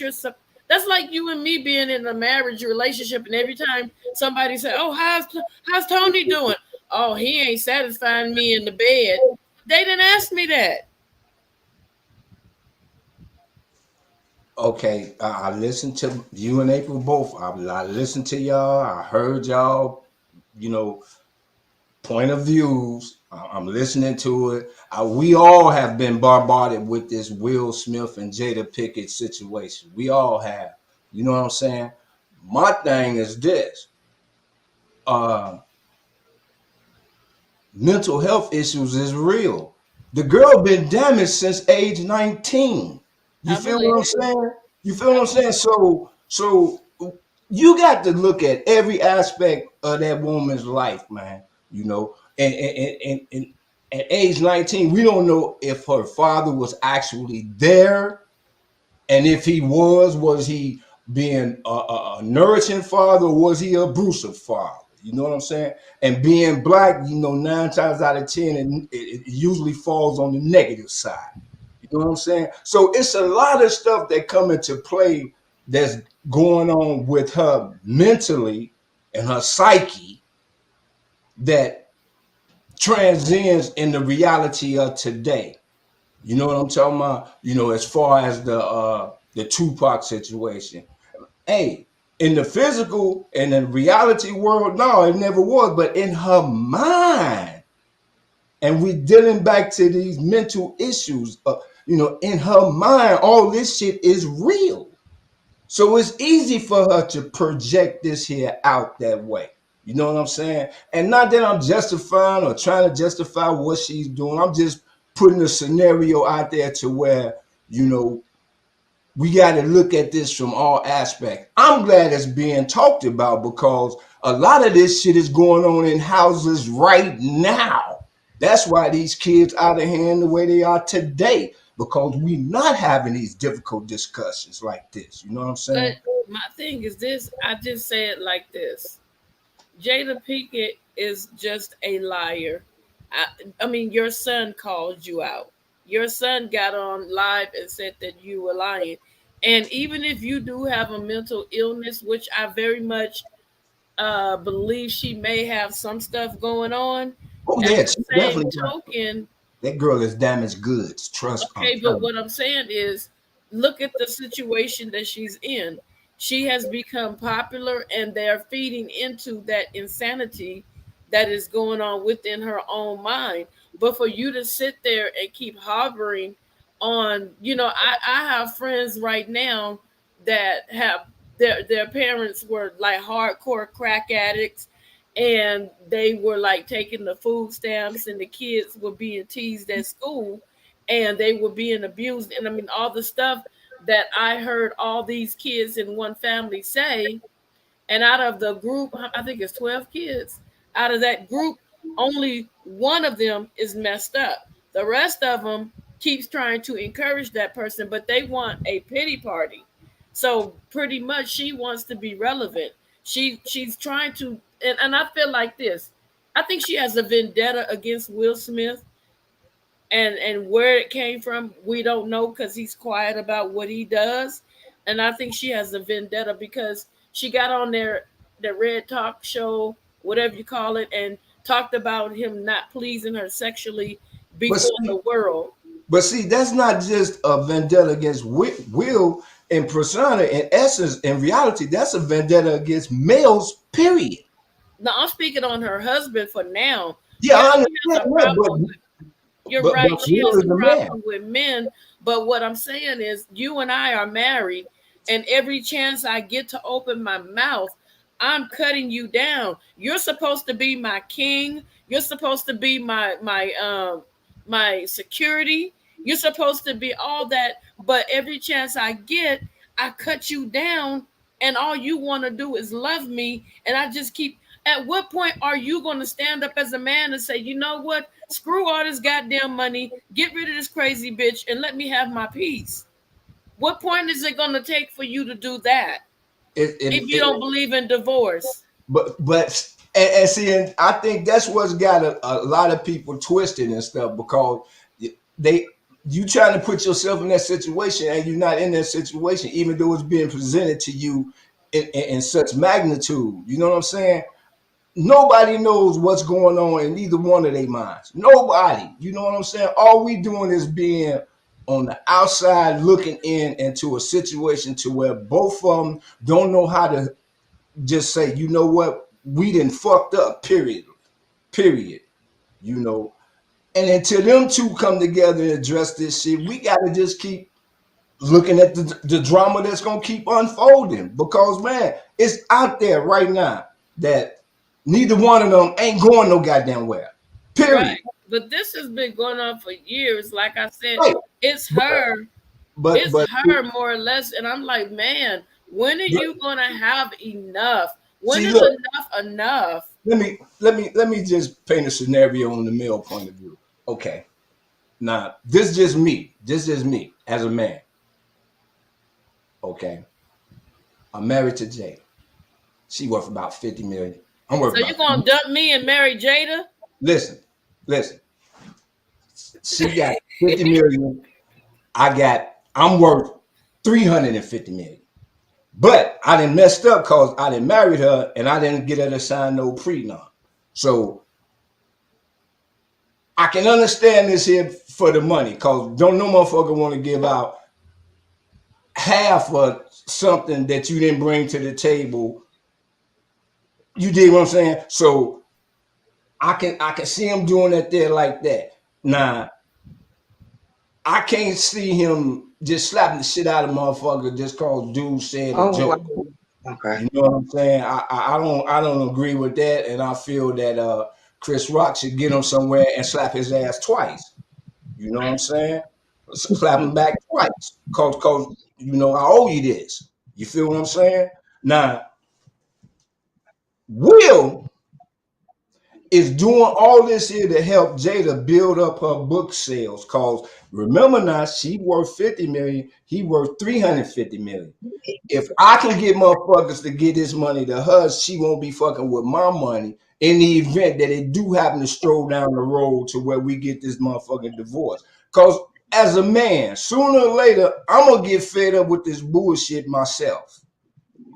that's like you and me being in a marriage relationship, and every time somebody say, "Oh, how's Tony doing?" "Oh, he ain't satisfying me in the bed." They didn't ask me that. Okay, I listened to you and April both. I listened to y'all. I heard y'all. You know, point of views. I'm listening to it. We all have been bombarded with this Will Smith and Jada Pinkett situation. We all have. You know what I'm saying? My thing is this: uh, mental health issues is real. The girl been damaged since age 19. You I feel believe what I'm it. saying? You feel what I I'm saying? believe So you got to look at every aspect of that woman's life, man. You know, and at age 19, we don't know if her father was actually there, and if he was he being a nourishing father, or was he a abusive father? You know what I'm saying? And being black, 9 times out of 10, it usually falls on the negative side. You know what I'm saying? So it's a lot of stuff that come into play that's going on with her mentally and her psyche that transcends in the reality of today. You know what I'm talking about? You know, as far as the Tupac situation. Hey, in the physical and the reality world, no, it never was. But in her mind, and we're dealing back to these mental issues. You know, in her mind, all this shit is real. So it's easy for her to project this here out that way. You know what I'm saying? And not that I'm justifying or trying to justify what she's doing. I'm just putting a scenario out there to where, you know, we got to look at this from all aspects. I'm glad it's being talked about because a lot of this shit is going on in houses right now. That's why these kids out of hand the way they are today, because we not having these difficult discussions like this. You know what I'm But saying? my thing is this: I just say it like this. Jada Pinkett is just a liar. I mean, your son called you out. Your son got on live and said that you were lying. And even if you do have a mental illness, which I very much believe she may have some stuff going on, Oh at yeah, the she same definitely got token, that girl is damaged goods. Trust, I'm okay, but telling you. what I'm saying is, look at the situation that she's in. She has become popular, and they're feeding into that insanity that is going on within her own mind. But for you to sit there and keep hovering on, I have friends right now that have their parents were like hardcore crack addicts, and they were like taking the food stamps, and the kids were being teased at school, and they were being abused. And I mean, all the stuff that I heard all these kids in one family say. And out of the group, I think it's 12 kids. Out of that group, only one of them is messed up. The rest of them keeps trying to encourage that person, but they want a pity party. So pretty much she wants to be relevant. She's trying to, and I feel like this. I think she has a vendetta against Will Smith, and where it came from we don't know because he's quiet about what he does. And I think she has a vendetta because she got on there, the red talk show, whatever you call it, and talked about him not pleasing her sexually But before the see, world. that's not just a vendetta against Will in persona. In essence, in reality, that's a vendetta against males. Period. Now I'm speaking on her husband for now. Yeah, Yeah, I she has understand a that, problem with, you're but right, she Will has is a the man. problem with men. But what I'm saying is, you and I are married, and every chance I get to open my mouth, I'm cutting you down. You're supposed to be my king. You're supposed to be my security. You're supposed to be all that. But every chance I get, I cut you down, and all you want to do is love me. And I just keep. At what point are you going to stand up as a man and say, you know what? Screw all this goddamn money. Get rid of this crazy bitch and let me have my peace. What point is it going to take for you to do that if you don't It believe in divorce? and see, and I think that's what's got a lot of people twisted and stuff because they you trying to put yourself in that situation and you're not in that situation, even though it's being presented to you in such magnitude. You know what I'm saying? Nobody knows what's going on in either one of their minds. Nobody. You know what I'm saying? All we doing is being on the outside looking in into a situation to where both of them don't know how to just say, you know what, we done fucked up, period. Period. You know. And until them two come together and address this shit, we gotta just keep looking at the drama that's gonna keep unfolding. Because man, it's out there right now that neither one of them ain't going no goddamn where. Period. Right. But this has been going on for years. Like I said, Right. it's But her. but It's but her more or less. And I'm like, man, when are you going to have enough? When see, is look, enough enough? let me just paint a scenario on the male point of view. Okay. Now, this is just me. This is me as a man. Okay. I'm married to Jada. She worth about 50 million. I'm worth So you about going to dump me and marry Jada? listen, listen. She got 50 million. I'm worth 350 million. But I didn't messed up because I didn't marry her and I didn't get her to sign no prenup. So I can understand this here for the money, cause don't no motherfucker want to give out half of something that you didn't bring to the table. You dig what I'm saying? So I can see him doing that there like that. Now I can't see him just slapping the shit out of motherfucker just cause dude said a Oh, joke. wow. Okay. You know what I'm saying? I don't agree with that, and I feel that Chris Rock should get him somewhere and slap his ass twice. You know what I'm saying? Slap him back twice, cause I owe you this. You feel what I'm saying? Now Will is doing all this here to help Jada build up her book sales. Cause remember now, she worth 50 million, he worth 350 million. If I can get motherfuckers to get this money to her, she won't be fucking with my money in the event that it do happen to stroll down the road to where we get this motherfucking divorce. Cause as a man, sooner or later, I'm gonna get fed up with this bullshit myself.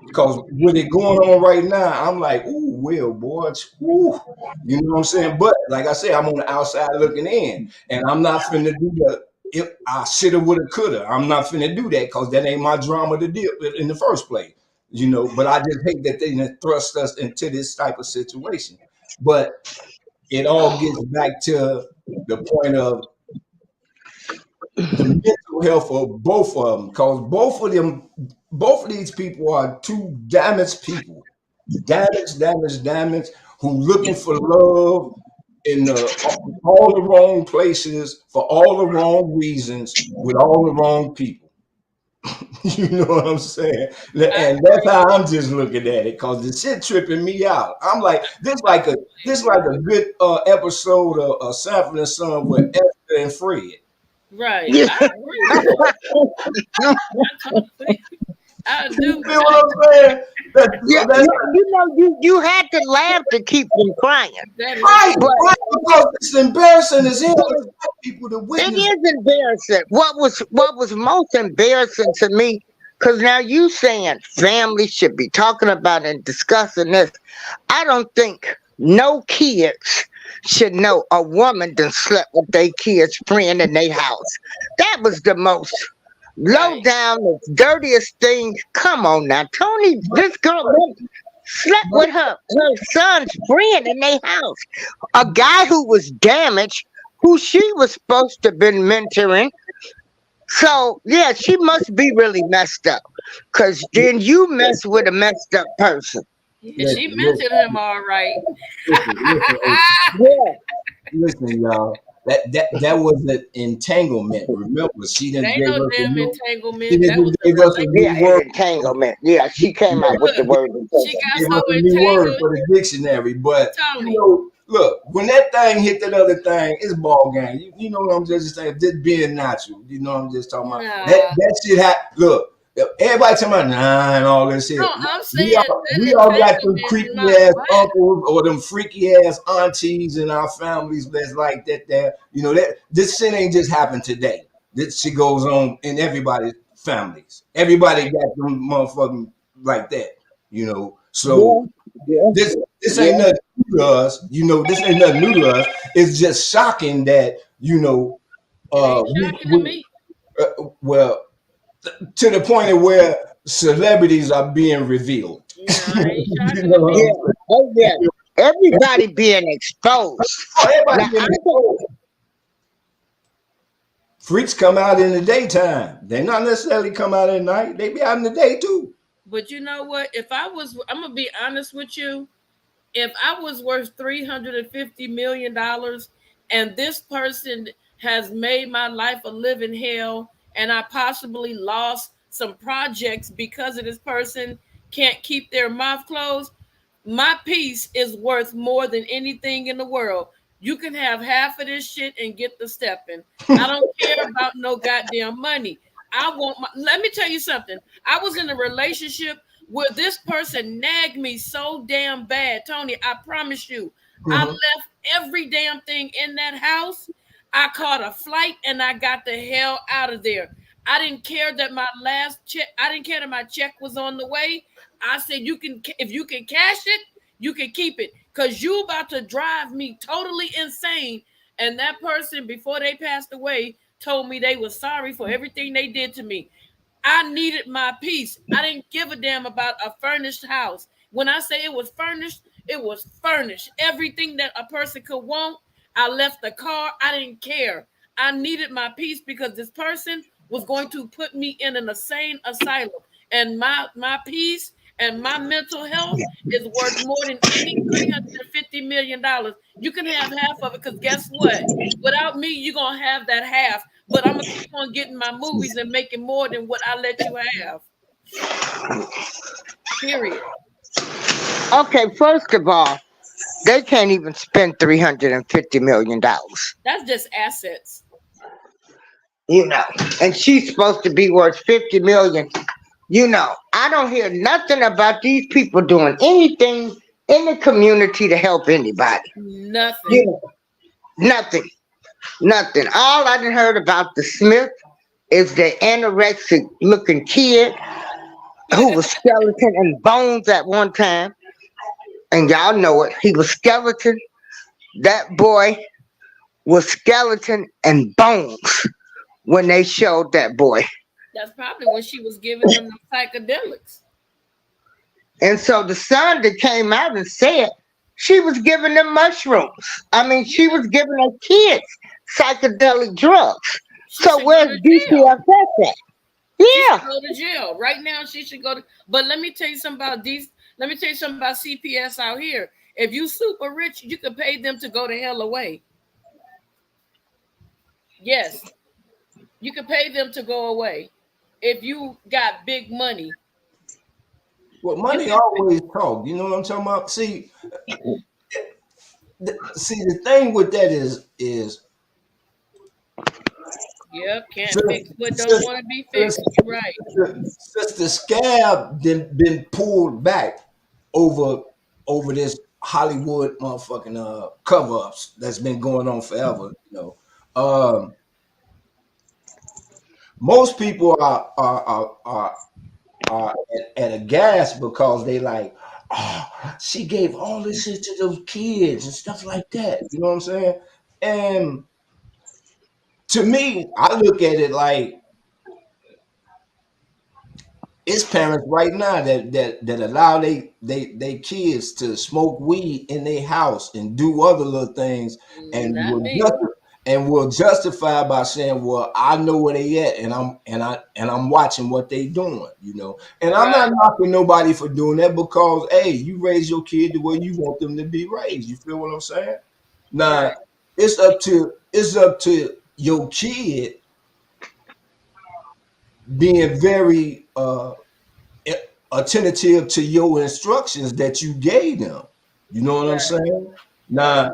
Because with it going on right now, I'm like, ooh, Will, boy, ooh. You know what I'm saying? But like I said, I'm on the outside looking in, and I'm not finna do the if I shoulda, woulda, coulda. I'm not finna do that because that ain't my drama to deal with in the first place. But I just hate that they done thrust us into this type of situation. But it all gets back to the point of the mental health of both of them, because both of these people are two damaged people, damaged, who looking for love in all the wrong places for all the wrong reasons with all the wrong people. You know what I'm saying? And that's how I'm just looking at it, because the shit tripping me out. I'm like, this like a good episode of Sanford and Son with Esther and Fred. Right. Yeah. I agree with that. I totally, I You do. feel what I'm saying? Yeah, That's you had to laugh to keep from crying. That is right, But true. right, because it's embarrassing as hell for black people to it witness. is embarrassing. What was most embarrassing to me, because now you saying family should be talking about and discussing this. I don't think no kids should know a woman done slept with their kid's friend in their house. That was the most low Right. down, the dirtiest thing. Come on now, Tony. This girl slept But with her son's friend in their house. A guy who was damaged, who she was supposed to have been mentoring. So yeah, she must be really messed up. Cause then you mess with a messed up person. Yeah, she listen, mentored him all right. listen, Yeah. listen, y'all. That was an entanglement. Remember, she It done ain't gave no us a damn new, she entanglement. done That was just a gave us a Yeah, new an word. relationship. entanglement. Yeah, she came out with the Look, word she entanglement. got Gave so us a new word entangled. for the dictionary. But Tony, look, when that thing hit that other thing, it's ball game. You know what I'm just saying? Just being natural. You know what I'm just talking about. That nah. that shit look, everybody talking about nah and all this No, shit. I'm We saying all that we all got them entanglement. creepy Nah, ass what? uncles or them freaky ass aunties in our families that's like that there. That this shit ain't just happened today. This shit goes on in everybody's families. Everybody Right. got them motherfucking like that. So Yeah, yeah, this ain't yeah. nothing new to us. This ain't nothing new to us. It's just shocking that It ain't shocking to we me. well, to the point of where celebrities are being revealed. No, it ain't You shocking know to what Yeah. me. I'm saying? Oh yeah. Everybody being exposed. Oh, everybody Now being exposed. Freaks come out in the daytime. They not necessarily come out at night. They be out in the day too. But you know what? I'm gonna be honest with you. If I was worth $350 million and this person has made my life a living hell, and I possibly lost some projects because of this person can't keep their mouth closed, my piece is worth more than anything in the world. You can have half of this shit and get the stepping. I don't care about no goddamn money. Let me tell you something. I was in a relationship where this person nagged me so damn bad. Tony, I promise you, I Mhm. left every damn thing in that house. I caught a flight and I got the hell out of there. I didn't care that my last check, I didn't care that my check was on the way. I said, if you can cash it, you can keep it. Cause you about to drive me totally insane And that person, before they passed away, told me they were sorry for everything they did to me. I needed my peace. I didn't give a damn about a furnished house. When I say it was furnished, it was furnished. Everything that a person could want. I left the car. I didn't care. I needed my peace because this person was going to put me in an insane asylum. And my peace and my mental health is worth more than any $350 million. You can have half of it because guess what? Without me, you're gonna have that half. But I'm gonna keep on getting my movies and making more than what I let you have. Period. Okay, first of all, they can't even spend $350 million. That's just assets. You know, and she's supposed to be worth 50 million. You know, I don't hear nothing about these people doing anything in the community to help anybody. Nothing. You know, nothing, nothing. All I done heard about the Smith is the anorexic looking kid who was skeleton and bones at one time. And y'all know it. He was skeleton. That boy was skeleton and bones when they showed that boy. That's probably when she was giving them the psychedelics. And so the son that came out and said she was giving them mushrooms. I mean, she was giving her kids psychedelic drugs. She So should go where's to jail. DCFS at? She Yeah. should go to jail right now. She should go to. But let me tell you something about these. Let me tell you something about CPS out here. If you super rich, you could pay them to go the hell away. Yes, you could pay them to go away. If you got big money, Well, you money can. always talk. You know what I'm talking about? See, the thing with that is Yep, can't since, fix what don't since, want to be since, fixed. You're right. since the scab been pulled back over this Hollywood motherfucking cover ups that's been going on forever. Um, most people are at a gas because they like, oh, she gave all this shit to those kids and stuff like that. You know what I'm saying? And to me, I look at it like it's parents right now that allow they kids to smoke weed in their house and do other little things and Not me. will justify by saying, "Well, I know where they at, and I'm watching what they doing." And I'm Right, not knocking nobody for doing that because hey, you raise your kid the way you want them to be raised. You feel what I'm saying? Now right, it's up to your kid being very attentive to your instructions that you gave them. You know what I'm right, saying? right,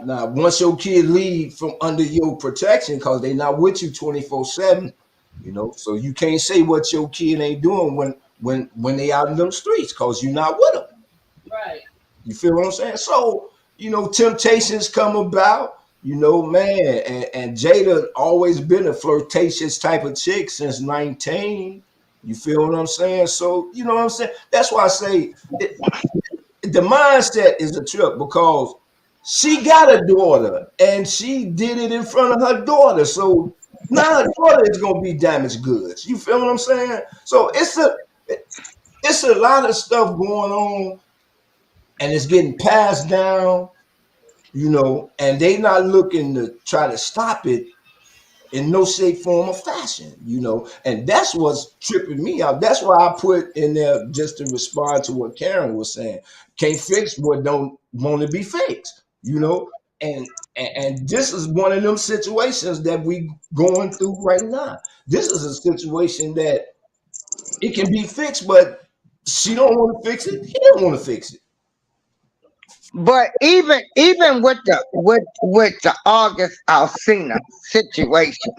Now. Once your kid leave from under your protection, because they not with you 24/7, so you can't say what your kid ain't doing when they out in them streets, because you're not with them. right. You feel what I'm saying? So, temptations come about, man, and Jada always been a flirtatious type of chick since 19. You feel what I'm saying? So, you know what I'm saying? That's why I say the mindset is a trip because she got a daughter and she did it in front of her daughter. So now her daughter is gonna be damaged goods. You feel what I'm saying? So it's a lot of stuff going on and it's getting passed down, and they not looking to try to stop it in no shape, form, or fashion, and that's what's tripping me out. That's why I put in there just to respond to what Karen was saying. Can't fix what don't want to be fixed, and this is one of them situations that we going through right now. This is a situation that it can be fixed, but she don't want to fix it. He don't want to fix it. But even with the August Alsina situation,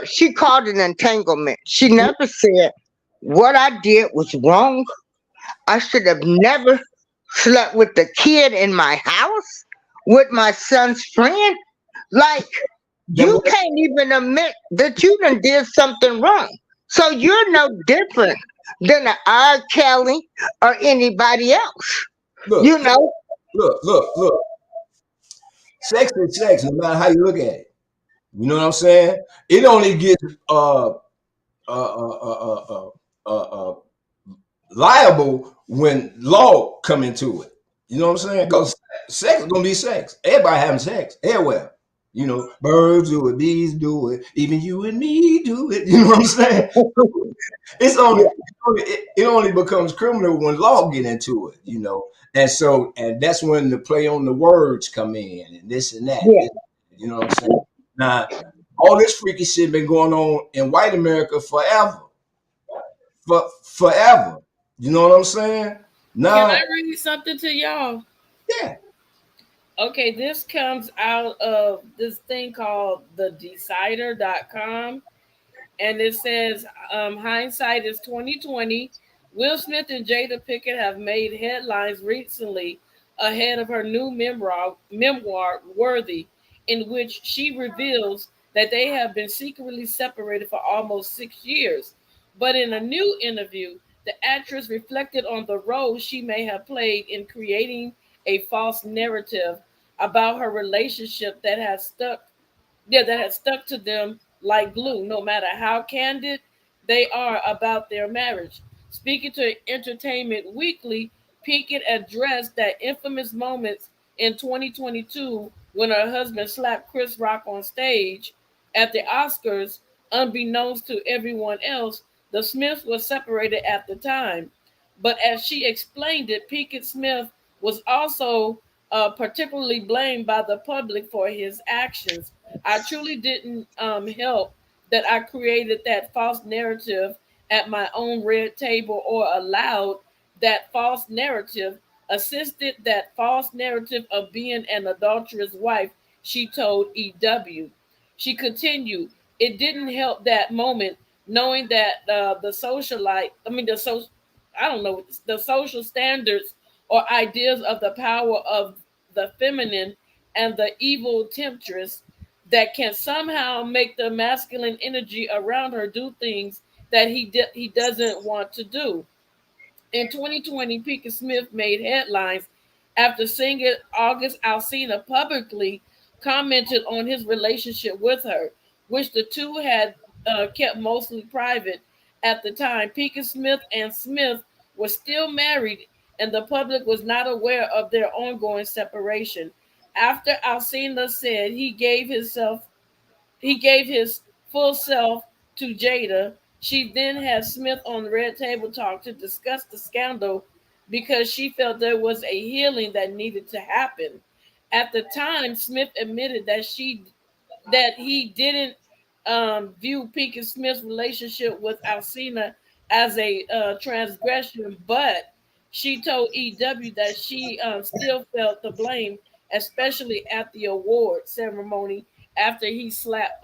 she called it entanglement. She never said what I did was wrong. I should have never slept with the kid in my house with my son's friend. Like, Then you can't even admit that you done did something wrong. So you're no different than a R. Kelly or anybody else. look, You know, look. Sex is sex, no matter how you look at it. You know what I'm saying? It only gets uh, uh, uh, uh, uh, liable when law come into it. You know what I'm saying? Because sex is gonna be sex. Everybody having sex everywhere. You know, birds do it, bees do it, even you and me do it. You know what I'm saying? It's only, Yeah, it only becomes criminal when law get into it. You know, and so and that's when the play on the words come in and this and that. yeah, You know what I'm saying? Now, all this freaky shit been going on in white America forever, forever. You know what I'm saying? Can I Now, read something to y'all? yeah, Okay, this comes out of this thing called the decider.com, and it says hindsight is 2020. Will Smith and Jada Pinkett have made headlines recently ahead of her new memoir Worthy, in which she reveals that they have been secretly separated for almost 6 years. But in a new interview, the actress reflected on the role she may have played in creating a false narrative about her relationship that has stuck to them like glue, no matter how candid they are about their marriage. Speaking to Entertainment Weekly, Pinkett addressed that infamous moments in 2022 when her husband slapped Chris Rock on stage at the Oscars. Unbeknownst to everyone else, the Smiths were separated at the time. But as she explained it, Pinkett-Smith was also particularly blamed by the public for his actions. I truly didn't help that I created that false narrative at my own red table or allowed that false narrative, assisted that false narrative of being an adulterous wife, she told EW. She continued, it didn't help that moment knowing that the socialite, I mean, I don't know, the social standards or ideas of the power of the feminine and the evil temptress that can somehow make the masculine energy around her do things that he doesn't want to do. In 2020, Pinkett-Smith made headlines after singer August Alsina publicly commented on his relationship with her, which the two had kept mostly private at the time. Pinkett-Smith and Smith were still married, and the public was not aware of their ongoing separation. After Alsina said he gave his full self to Jada. She then had Smith on Red Table Talk to discuss the scandal because she felt there was a healing that needed to happen. At the time, Smith admitted that he didn't view Pinkett-Smith's relationship with Alsina as a transgression, but she told EW that she still felt the blame, especially at the award ceremony after he slapped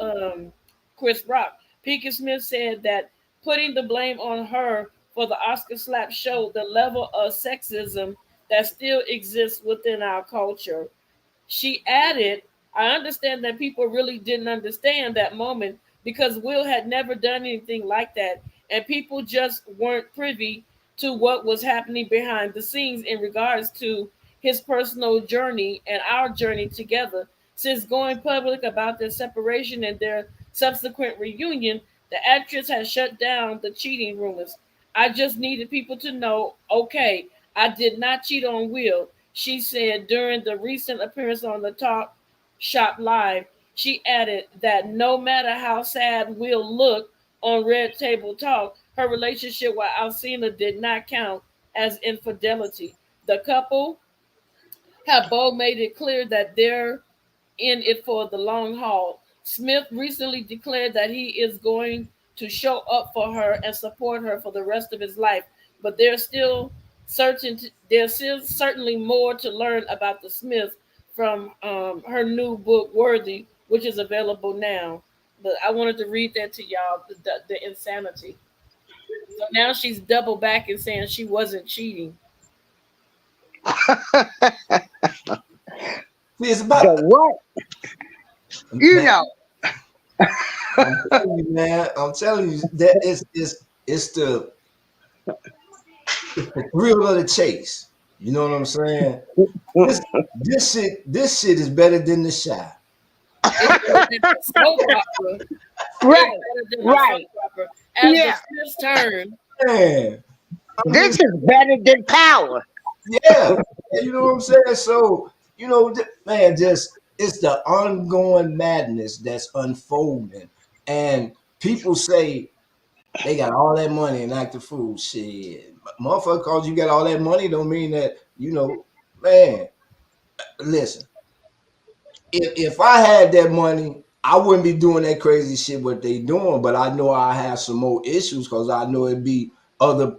Chris Rock. Pinkett-Smith said that putting the blame on her for the Oscar slap showed the level of sexism that still exists within our culture. She added, I understand that people really didn't understand that moment because Will had never done anything like that, and people just weren't privy to what was happening behind the scenes in regards to his personal journey and our journey together. Since going public about their separation and their subsequent reunion, the actress has shut down the cheating rumors. I just needed people to know, okay, I did not cheat on Will, she said during the recent appearance on the Talk Shop Live. She added that no matter how sad Will looked on Red Table Talk, her relationship with Alcina did not count as infidelity. The couple have both made it clear that they're in it for the long haul. Smith recently declared that he is going to show up for her and support her for the rest of his life, but there's still certainly more to learn about the Smiths from her new book Worthy, which is available now. But I wanted to read that to y'all, the insanity. So now she's double back and saying she wasn't cheating. see, it's the about what? You man. know, I'm telling you, man. I'm telling you that it's the thrill of the chase. You know what I'm saying? This this shit is better than The Shy. It's better than a soap opera. It's Right, better than a soap right. opera. As the Yeah, Smiths turn, Man, I'm this just is better than Power. yeah. You know what I'm saying? So, man, just it's the ongoing madness that's unfolding. And people say they got all that money and act the fool. Shit. Motherfucker, cause you got all that money don't mean that, man, listen. If I had that money, I wouldn't be doing that crazy shit what they doing. But I know I have some more issues because I know it'd be other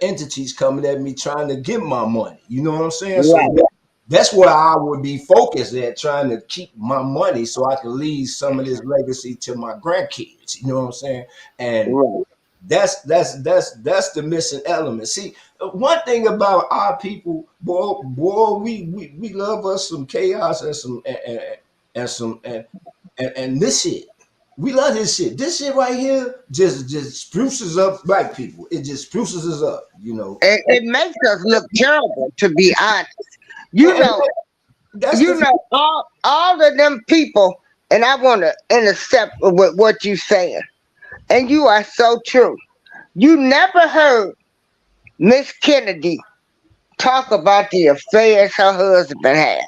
entities coming at me trying to get my money. You know what I'm saying? So Right, that's where I would be focused at, trying to keep my money so I can leave some of this legacy to my grandkids. You know what I'm saying? And right. that's the missing element. See, one thing about our people, boy, we love us some chaos and some and this shit. We love this shit. This shit right here just spruces up black people. It just spruces us up, you know. It makes us look terrible, to be honest. You And know, that's the all of them people, and I want to intercept with what you saying, and you are so true. You never heard Miss Kennedy talk about the affairs her husband had.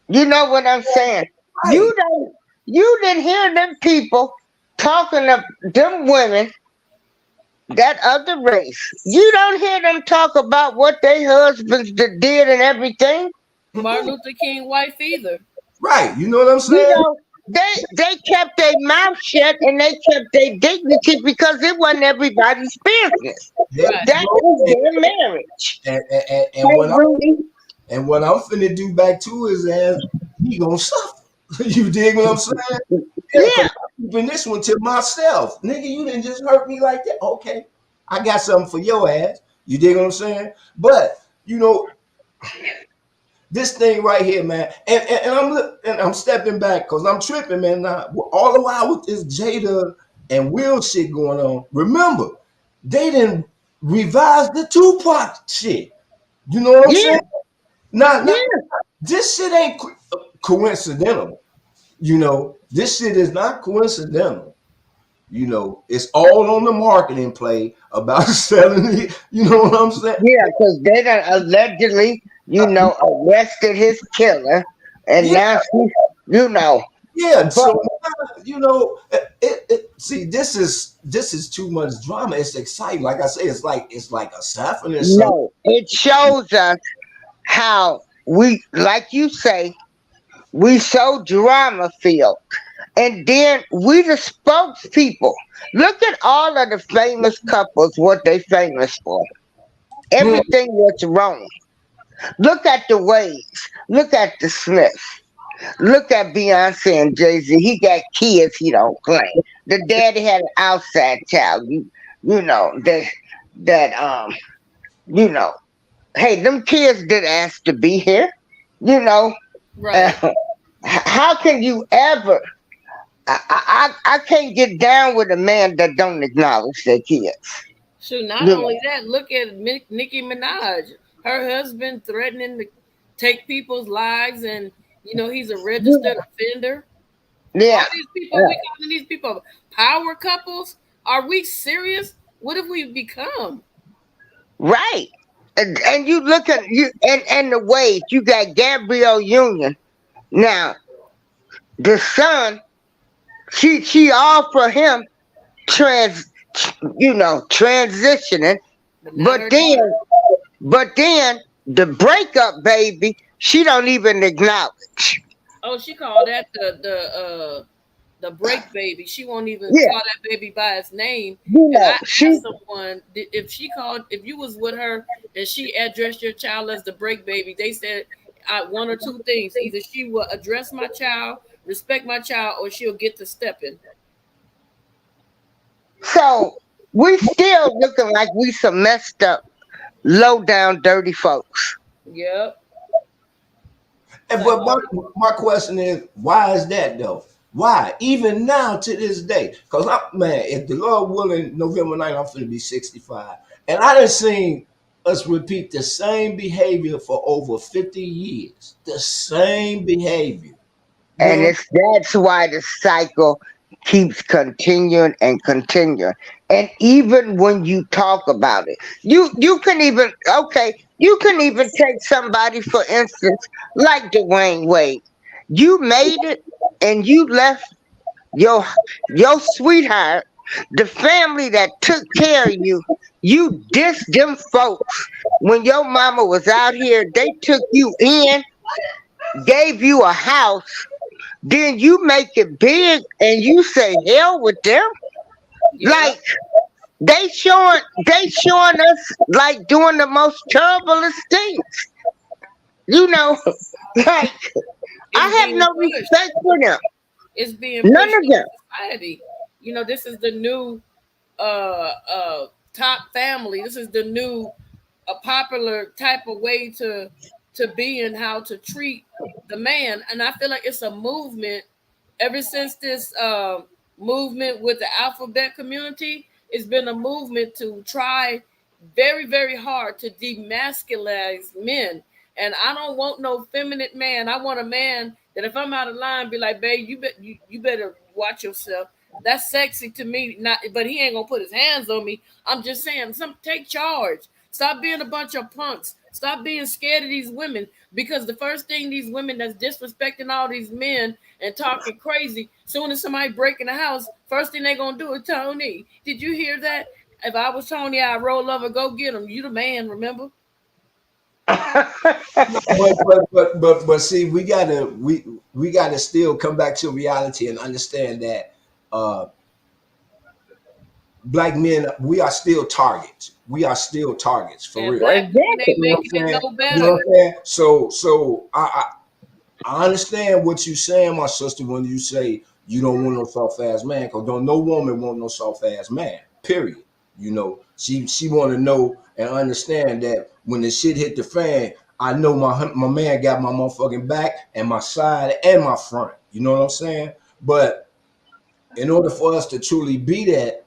You know what I'm saying? right. You didn't hear them people talking of them women that other race. You don't hear them talk about what their husbands did and everything. Martin Luther King wife either. Right. You know what I'm You saying? know, they kept their mouth shut and they kept their dignity because it wasn't everybody's business. There Right. you That go. was their marriage. And Hey, what Rudy. I'm finna do back to his ass, he gonna suffer. You dig what I'm saying? Yeah, because Yeah. I'm keeping this one to myself. Nigga, you didn't just hurt me like that. Okay. I got something for your ass. You dig what I'm saying? But, you know, this thing right here, man, and I'm stepping back because I'm tripping, man. Now, all the while with this Jada and Will shit going on, remember, they didn't revise the Tupac shit. You know what I'm Yeah. saying? Not Yeah. this shit ain't coincidental. This shit is not coincidental. It's all on the marketing play about selling it. You know what I'm saying? Yeah, because they done allegedly, arrested his killer, and Yeah, now she. yeah. But So see, this is too much drama. It's exciting. Like I say, it's like a saffron or something. no, it shows us how we, like you say, we so drama filled, and then we the spokespeople. Look at all of the famous couples, what they famous for. Hmm. Everything that's wrong. Look at the Waves. Look at the Smiths. Look at Beyonce and Jay Z. He got kids he don't claim. The daddy had an outside child. You know that you know. Hey, them kids did ask to be here. You know. Right. Uh, how can you ever? I can't get down with a man that don't acknowledge their kids. So not You know. only that, look at Nicki Minaj. Her husband threatening to take people's lives, and he's a registered offender. All Yeah. these people, we Yeah. calling these people power couples. Are we serious? What have we become? Right. And you look at you and the Waves. You got Gabrielle Union. Now the son, she all for him trans, transitioning, But not but her then, daughter. the breakup baby, she don't even acknowledge. Oh, she called that the break baby. She won't even Yeah, call that baby by its name. And I she asked someone if you was with her and she addressed your child as the break baby, they said one or two things: either she will address my child, respect my child, or she'll get to stepping. so we still looking like we some messed up, low down, dirty folks. Yep. And So but my question is, why is that though? Why? Even now to this day. Because man, if the Lord willing, November 9th, I'm gonna be 65. And I done seen us repeat the same behavior for over 50 years. The same behavior. And Then that's why the cycle keeps continuing and continuing. And even when you talk about it, you can even you can even take somebody for instance like Dwayne Wade. You made it and you left your your sweetheart, the family that took care of you. You dissed them folks when your mama was out here. They took you in, gave you a house, then you make it big and you say hell with them. Yep. Like they showing us like doing the most terriblest things. You know, like I It's have being no pushed. respect for them. It's being None pushed of in them. society. This is the new top family. This is the new a popular type of way to be and how to treat the man. And I feel like it's a movement ever since this movement with the alphabet community. It's been a movement to try very, very hard to demasculize men. And I don't want no feminine man. I want a man that if I'm out of line, be like, babe, you better watch yourself. That's sexy to me. Not, but he ain't gonna put his hands on me. I'm just saying, take charge. Stop being a bunch of punks. Stop being scared of these women. Because the first thing these women that's disrespecting all these men and talking crazy, soon as somebody break in the house, first thing they gonna do is Tony. Did you hear that? If I was Tony, I'd roll over, go get him. You the man, remember? but see, we gotta still come back to reality and understand that uh black men, we are still targets. We are still targets for And real. black women Exactly. ain't You know what making I'm it saying? no You know what better. I'm saying? So I understand what you're saying, my sister, when you say you don't want no soft ass man, because don't no woman want no soft ass man. Period. She want to know and understand that when the shit hit the fan, I know my man got my motherfucking back and my side and my front. You know what I'm saying? But in order for us to truly be that,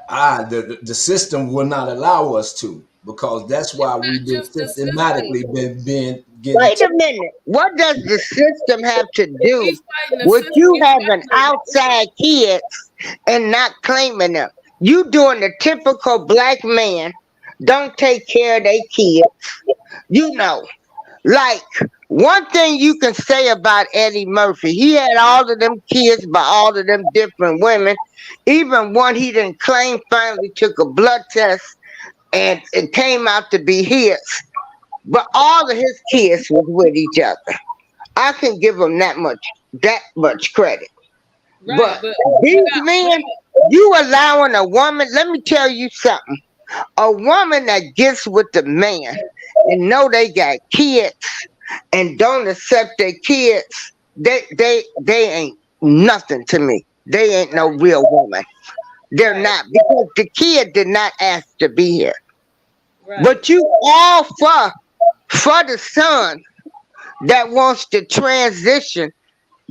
the system will not allow us to, because that's It's why we've not been just the system. systematically been getting. Wait a minute. What does the system have to do He's fighting the with system. you He's having fighting the woman. outside kids and not claiming them? You doing the typical black man, don't take care of their kids. You know, like one thing you can say about Eddie Murphy, he had all of them kids by all of them different women. Even one he didn't claim finally took a blood test and it came out to be his. But all of his kids was with each other. I can give him that much credit. Right, But but you these got men, women. you allowing a woman, let me tell you something. A woman that gets with the man and know they got kids and don't accept their kids, they ain't nothing to me. They ain't no real woman. They're Right, not because the kid did not ask to be here. right, But you all for the son that wants to transition,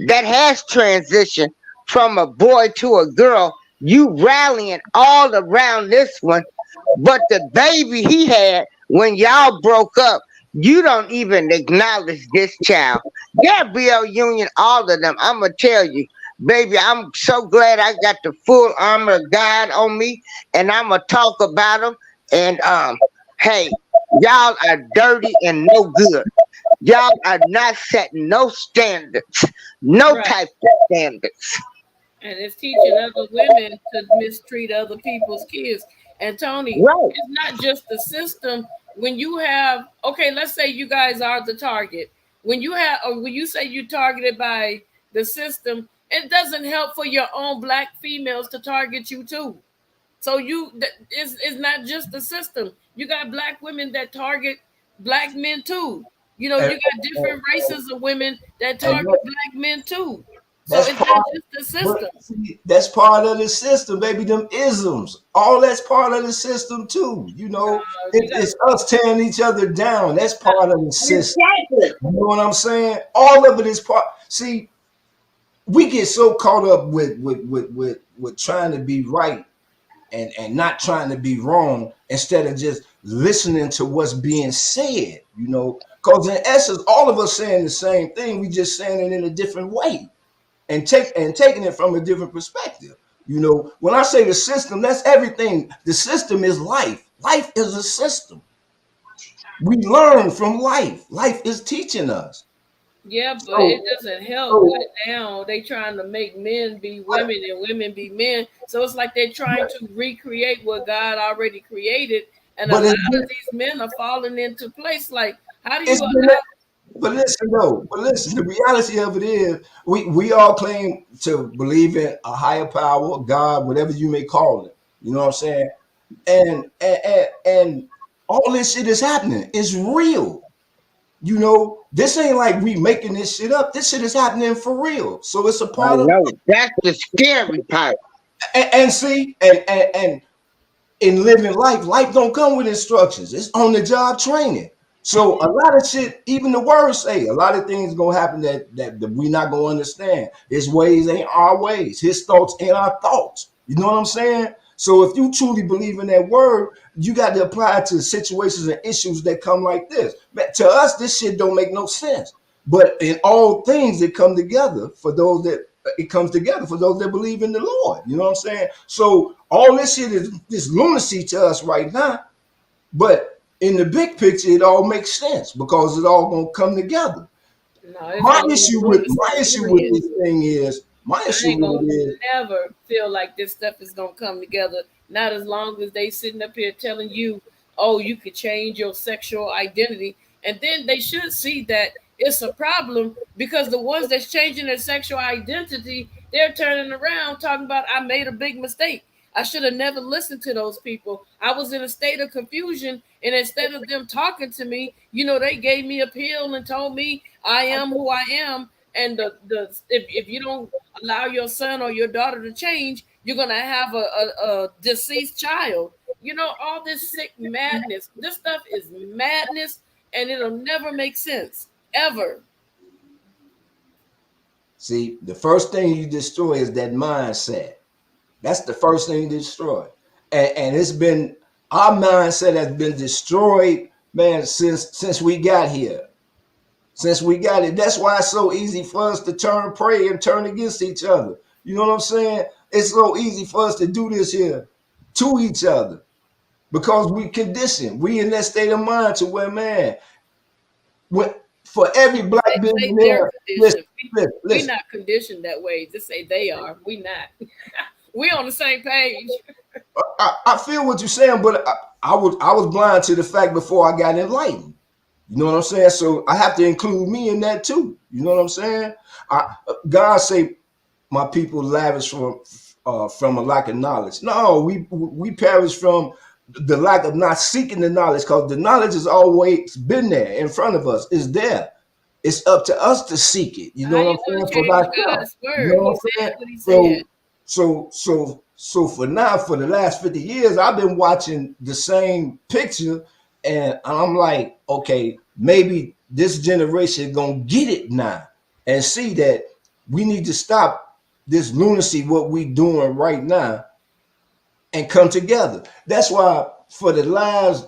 that has transitioned from a boy to a girl, you rallying all around this one. But the baby he had when y'all broke up, you don't even acknowledge this child. Gabrielle Union, all of them, I'm going to tell you, baby, I'm so glad I got the full armor of God on me, and I'm going to talk about them. And, hey, y'all are dirty and no good. Y'all are not setting no standards, no right. type of standards. And it's teaching other women to mistreat other people's kids. And Tony, Right. it's not just the system. When you have, okay, let's say you guys are the target. When you have, or when you say you're targeted by the system, it doesn't help for your own black females to target you too. So it's not just the system. You got black women that target black men too. And, You got different races of women that and target black men too. So that's it's not part. just the But system. see, that's part of the system, baby. Them isms, all that's part of the system too. You got It's us tearing each other down. That's part of the system. Exactly. You know what I'm saying? All of it is part. See, we get so caught up with trying to be right and not trying to be wrong instead of just listening to what's being said, you know, because in essence, all of us saying the same thing, we just saying it in a different way and taking it from a different perspective. You know, when I say the system, that's everything. The system is life. Life is a system. We learn from life. Life is teaching us. Yeah, but it So, doesn't help so that now they trying to make men be women and women be men. So it's like they're trying to recreate what God already created, and a but lot of these men are falling into place. Like, how do you it's been allow? But listen, though. But listen, the reality of it is, we all claim to believe in a higher power, God, whatever you may call it. You know what I'm saying? And all this shit is happening. It's real. You know, this ain't like we making this shit up. This shit is happening for real. So it's a I part of. know. That's the scary part. And see, and in living life, life don't come with instructions. It's on the job training. So a lot of shit, even the words say, a lot of things gonna happen that we not gonna understand. His ways ain't our ways. His thoughts ain't our thoughts. You know what I'm saying? So if you truly believe in that word, you got to apply it to situations and issues that come like this. But to us, this shit don't make no sense. But in all things, it come together for those that it comes together for those that believe in the Lord. You know what I'm saying? So all this shit is this lunacy to us right now. But in the big picture, it all makes sense because it all gonna come together. No, it's My gonna be issue with lunacy. Period. this thing is my I issue ain't with gonna it is never feel like this stuff is gonna come together. Not as long as they sitting up here telling you, "Oh, you could change your sexual identity," and then they should see that it's a problem because the ones that's changing their sexual identity, they're turning around talking about, "I made a big mistake. I should have never listened to those people. I was in a state of confusion, and instead of them talking to me, they gave me a pill and told me I am who I am." And if you don't allow your son or your daughter to change, you're gonna have a deceased child. All this sick madness. This stuff is madness, and it'll never make sense ever. see the first thing you destroy is that mindset. That's the first thing you destroy. And it's been our mindset has been destroyed, man, since we got here. Since we got it. That's why it's so easy for us to turn prey and turn against each other. You know what I'm saying? It's so easy for us to do this here to each other because we conditioned. We in that state of mind to where, man, when, for every black They say they're billionaire, listen, conditioned. We listen. not conditioned that way. Just say they are. We not. We on the same page. I feel what you're saying, but I was blind to the fact before I got enlightened. You know what I'm saying? So I have to include me in that too. You know what I'm saying? God say my people lavish from a lack of knowledge. No, we perish from the lack of not seeking the knowledge because the knowledge has always been there in front of us. It's there. It's up to us to seek it. You know How what I'm you gonna saying? For change thyself. God's You word? know He what I'm said saying? what he said. So for now, for the last 50 years, I've been watching the same picture, and I'm like, okay, maybe this generation gonna get it now and see that we need to stop this lunacy, what we doing right now, and come together. That's why for the last,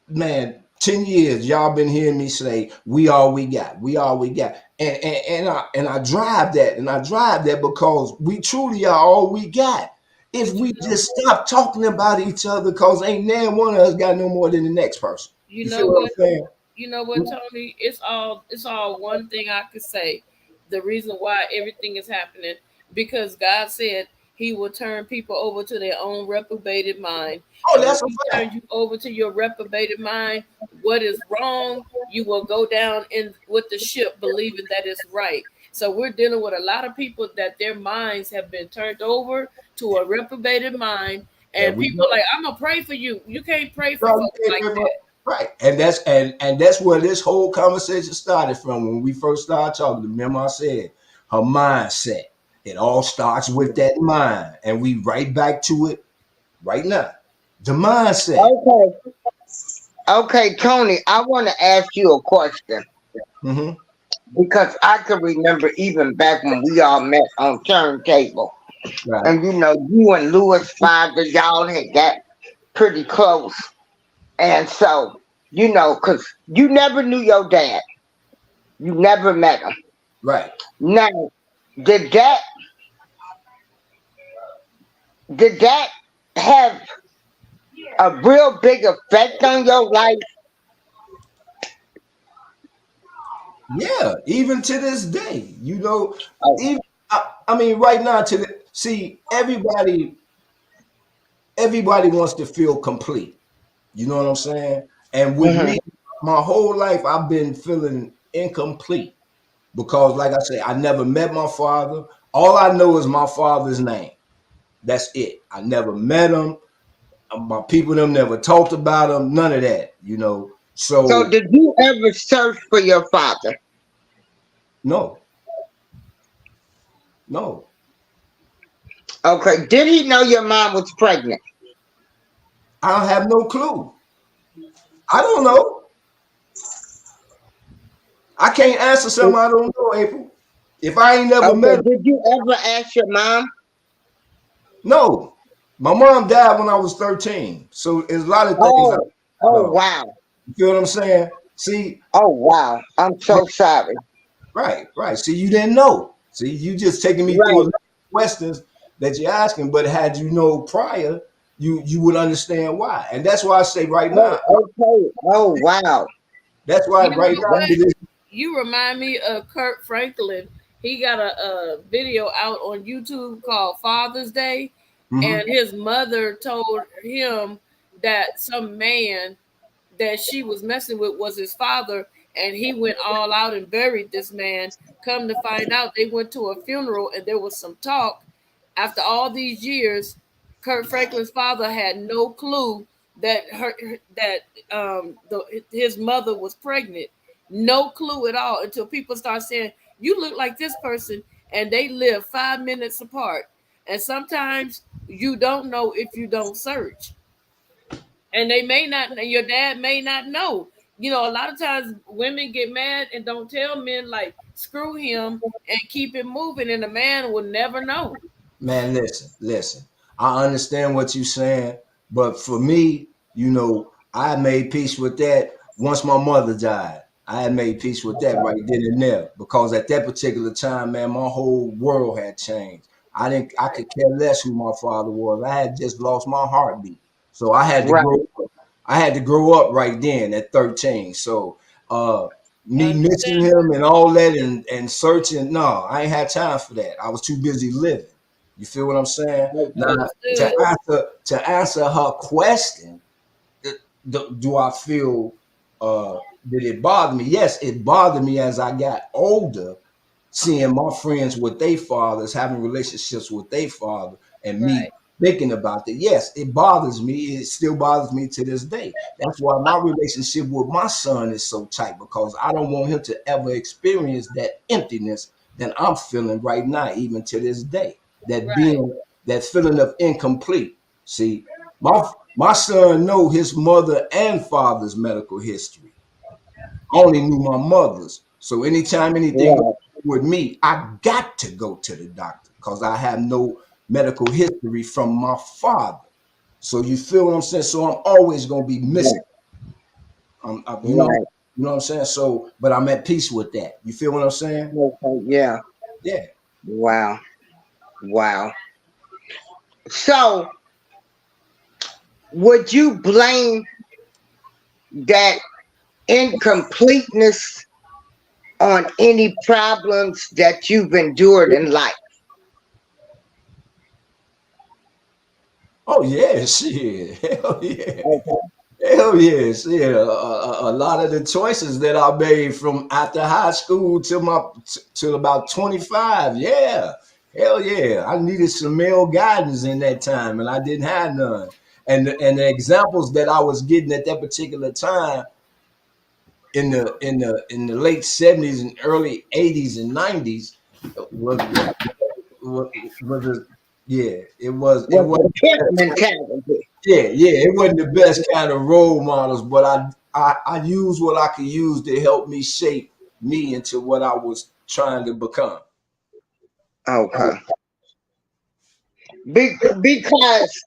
man, 10 years, y'all been hearing me say, we all we got, we all we got. And I drive that, and I drive that because we truly are all we got. If But you we know just what? stop talking about each other, because ain't nan one of us got no more than the next person. You You know feel what what? I'm saying? Tony? It's all one thing I could say. The reason why everything is happening because God said He will turn people over to their own reprobated mind, Oh, and when that's a He turns fact. you over to your reprobated mind, what is wrong, you will go down in with the ship, believing that it's right. So we're dealing with a lot of people that their minds have been turned over to a reprobated mind, There and we people go. like, I'm gonna pray for you. You can't pray for No, you folks can't like remember. that. Right. And that's where this whole conversation started from when we first started talking. Remember I said her mindset. It all starts with that mind. And we right back to it right now. The mindset. Okay. Okay, Tony, I want to ask you a question Hmm. because I can remember even back when we all met on turntable. Right. And you and Louis' father, y'all had got pretty close. And so, because you never knew your dad. You never met him. Right. Now, did that did that have a real big effect on your life? Yeah, even to this day, Oh, even I mean, right now see everybody wants to feel complete. You know what I'm saying? And with hmm me, my whole life I've been feeling incomplete because, like I say, I never met my father. All I know is my father's name. That's it. I never met him. My people them never talked about him. None of that. So, So did you ever search for your father? no, no, Okay. Did he know your mom was pregnant? I don't have no clue. I don't know. I can't answer something I don't know, April. If I ain't never met Okay. him, Did you ever ask your mom? no. My mom died when I was 13. So there's a lot of things I Oh, don't oh know. wow. You feel what I'm saying? See, Oh wow. I'm so sorry. right, right. See, you didn't know. See, you just taking me through a Right. lot of questions that you're asking, but had you know prior, you would understand why. And that's why I say right Oh, now, okay. Oh wow. that's why You right know now Wow. what? to this, You remind me of Kurt Franklin. He got a video out on YouTube called Father's Day, and mhm. his mother told him that some man that she was messing with was his father, and he went all out and buried this man. Come to find out, they went to a funeral and there was some talk. After all these years, Kurt Franklin's father had no clue that his mother was pregnant. No clue at all until people start saying, "You look like this person," and they live 5 minutes apart. And sometimes you don't know if you don't search, and they may not, your dad may not know. A lot of times women get mad and don't tell men, like, screw him, and keep it moving, and the man will never know. Man, listen. I understand what you're saying, but for me, I made peace with that once my mother died. I had made peace with that right then and there because at that particular time, man, my whole world had changed. I could care less who my father was. I had just lost my heartbeat. So Right. I had to grow up right then at 13. So uh me missing Understand? him and all that and searching, no, I ain't had time for that. I was too busy living. You feel what I'm saying? Now, Understood. to answer her question, do I feel did it bother me? Yes, it bothered me as I got older, seeing my friends with their fathers having relationships with their father, and me Right. thinking about that. Yes, it bothers me. It still bothers me to this day. That's why my relationship with my son is so tight because I don't want him to ever experience that emptiness that I'm feeling right now, even to this day. Right. That feeling of incomplete. See, my son know his mother and father's medical history. I only knew my mother's. So anytime anything goes Right. with me, I got to go to the doctor because I have no medical history from my father. So you feel what I'm saying? So I'm always gonna be missing. Right. Um, uh, you know, Right. you know what I'm saying. So, but I'm at peace with that. You feel what I'm saying? Okay. Yeah. Yeah. Wow. Wow. So, would you blame that incompleteness on any problems that you've endured in life? Oh yeah, shit. Hell yeah. Okay. Hell yes, yeah. A lot of the choices that I made from after high school till about 25. Yeah, hell yeah. I needed some male guidance in that time, and I didn't have none. And the examples that I was getting at that particular time in the late 70s and early 80s and 90s was a, yeah. It With was the pimp mentality. yeah, it wasn't the best kind of role models, but I used what I could use to help me shape me into what I was trying to become. Okay. Because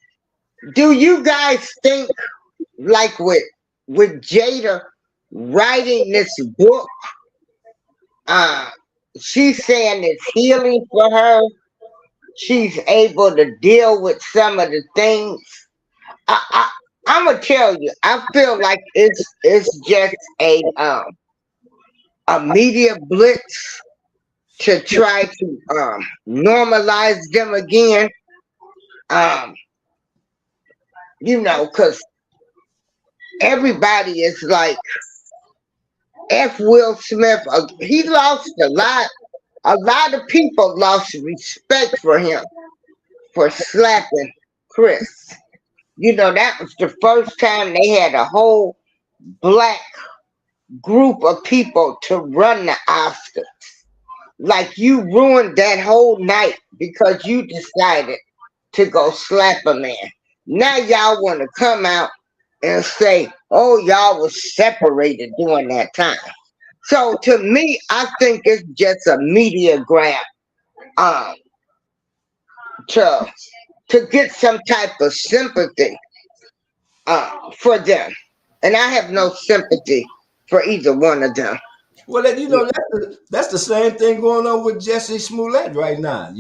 do you guys think like with Jada writing this book, uh, she's saying it's healing for her. She's able to deal with some of the things. I I'm gonna tell you, I feel like it's just a media blitz to try to normalize them again. Um, because everybody is like F. Will Smith. He lost a lot. A lot of people lost respect for him for slapping Chris. That was the first time they had a whole black group of people to run the Oscars. Like you ruined that whole night because you decided to go slap a man. Now y'all want to come out and say, oh, y'all was separated during that time. So to me, I think it's just a media grab um, to to get some type of sympathy for them. And I have no sympathy for either one of them. Well, that's the same thing going on with Jesse Smollett right now.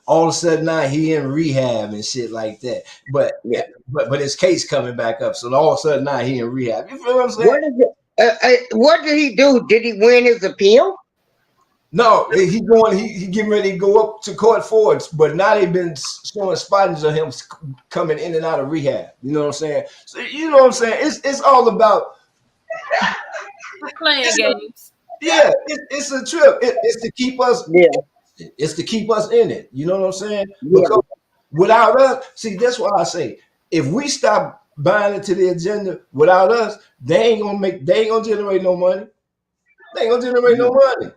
All of a sudden now he in rehab and shit like that. But Yeah. but his case coming back up, so all of a sudden now he in rehab. You feel what I'm saying? What did he do? Did he win his appeal? No, he getting ready to go up to court for it, but now they've been showing spottings of him coming in and out of rehab. You know what I'm saying? So you know what I'm saying? It's all about Playing games. yeah. It's a trip. It's to keep us. Yeah. It's to keep us in it. You know what I'm saying? Yeah. Because without us, see, that's why I say if we stop buying into the agenda without us, they ain't gonna generate no money. They ain't gonna generate no money.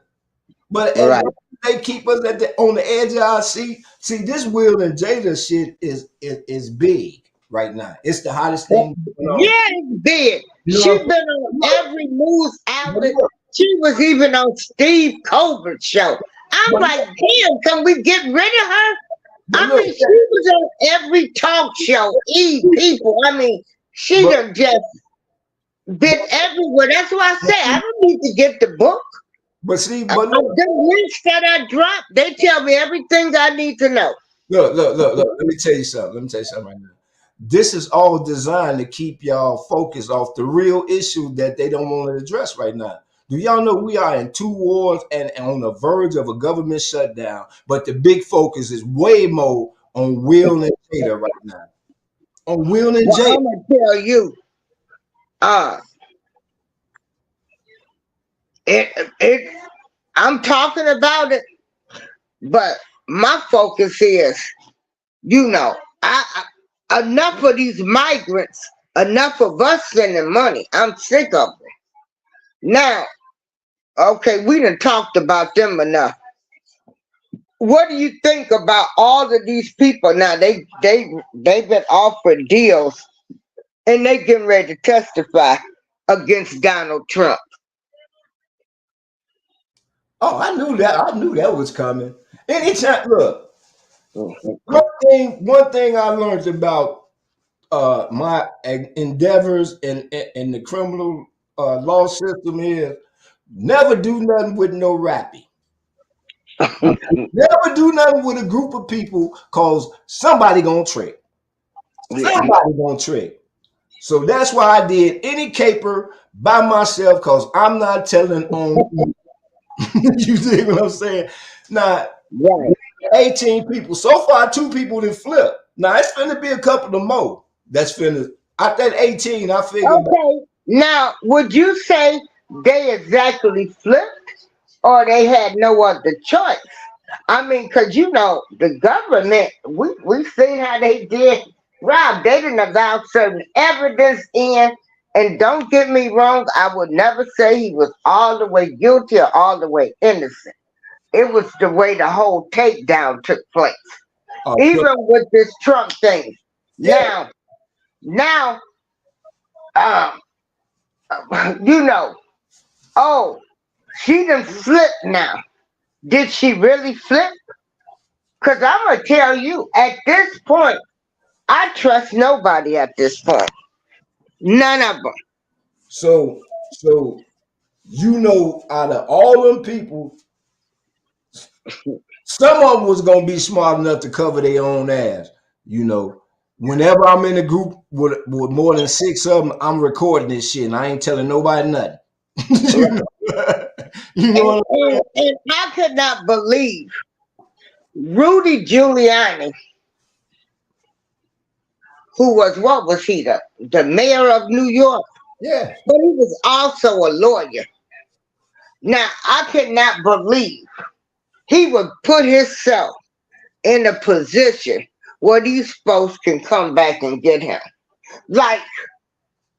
But as Right. long as they keep us on the edge of our seat, see, this Will and Jada shit is big right now. It's the hottest thing going on. Yeah, it's big. You know She what I'm been on every news saying? outlet. She was even on Steve Colbert's show. I'm But like, damn, can we get rid of her? I look, mean, she was on every talk show. People. I mean, she but, done just been everywhere. That's why I say I don't need to get the book. but see, The links that I drop, they tell me everything I need to know. look. Let me tell you something. Let me tell you something right now. This is all designed to keep y'all focused off the real issue that they don't want to address right now. Do y'all know we are in two wars and on the verge of a government shutdown? But the big focus is way more on Will and Jada right now. On Will and Well, Jada. I'm gonna tell you, uh, it. I'm talking about it, but my focus is, enough of these migrants, enough of us sending money. I'm sick of it. Now, okay, we done talked about them enough. What do you think about all of these people? Now they've been offered deals and they getting ready to testify against Donald Trump. Oh, I knew that. I knew that was coming. Anytime, look. Mhm. One thing I learned about my endeavors in the criminal law system is never do nothing with no rappy. Never do nothing with a group of people cause somebody gonna trick. Yeah. Somebody gonna trick. So that's why I did any caper by myself because I'm not telling on you see what I'm saying? Now, Right. 18 people. So far, 2 people didn't flip. Now it's finna be a couple of more. That's finna at that 18, I figured Okay. Now, would you say they exactly flipped or they had no other choice? I mean, because the government, we seen how they did. Rob, they didn't allow certain evidence in. And don't get me wrong, I would never say he was all the way guilty or all the way innocent. It was the way the whole takedown took place. but Even with this Trump thing. yeah, Now, um, you know, oh, she done flipped now. Did she really flip? Cause I'm gonna tell you, at this point, I trust nobody at this point. None of them. So out of all them people, some of them was gonna be smart enough to cover their own ass. You know, whenever I'm in a group with more than 6 of them, I'm recording this shit and I ain't telling nobody nothing. you know, you know what I'm saying? And I could not believe Rudy Giuliani, who was what was he the mayor of New York, Yeah. but he was also a lawyer. Now I could not believe he would put himself in a position where these folks can come back and get him. Like,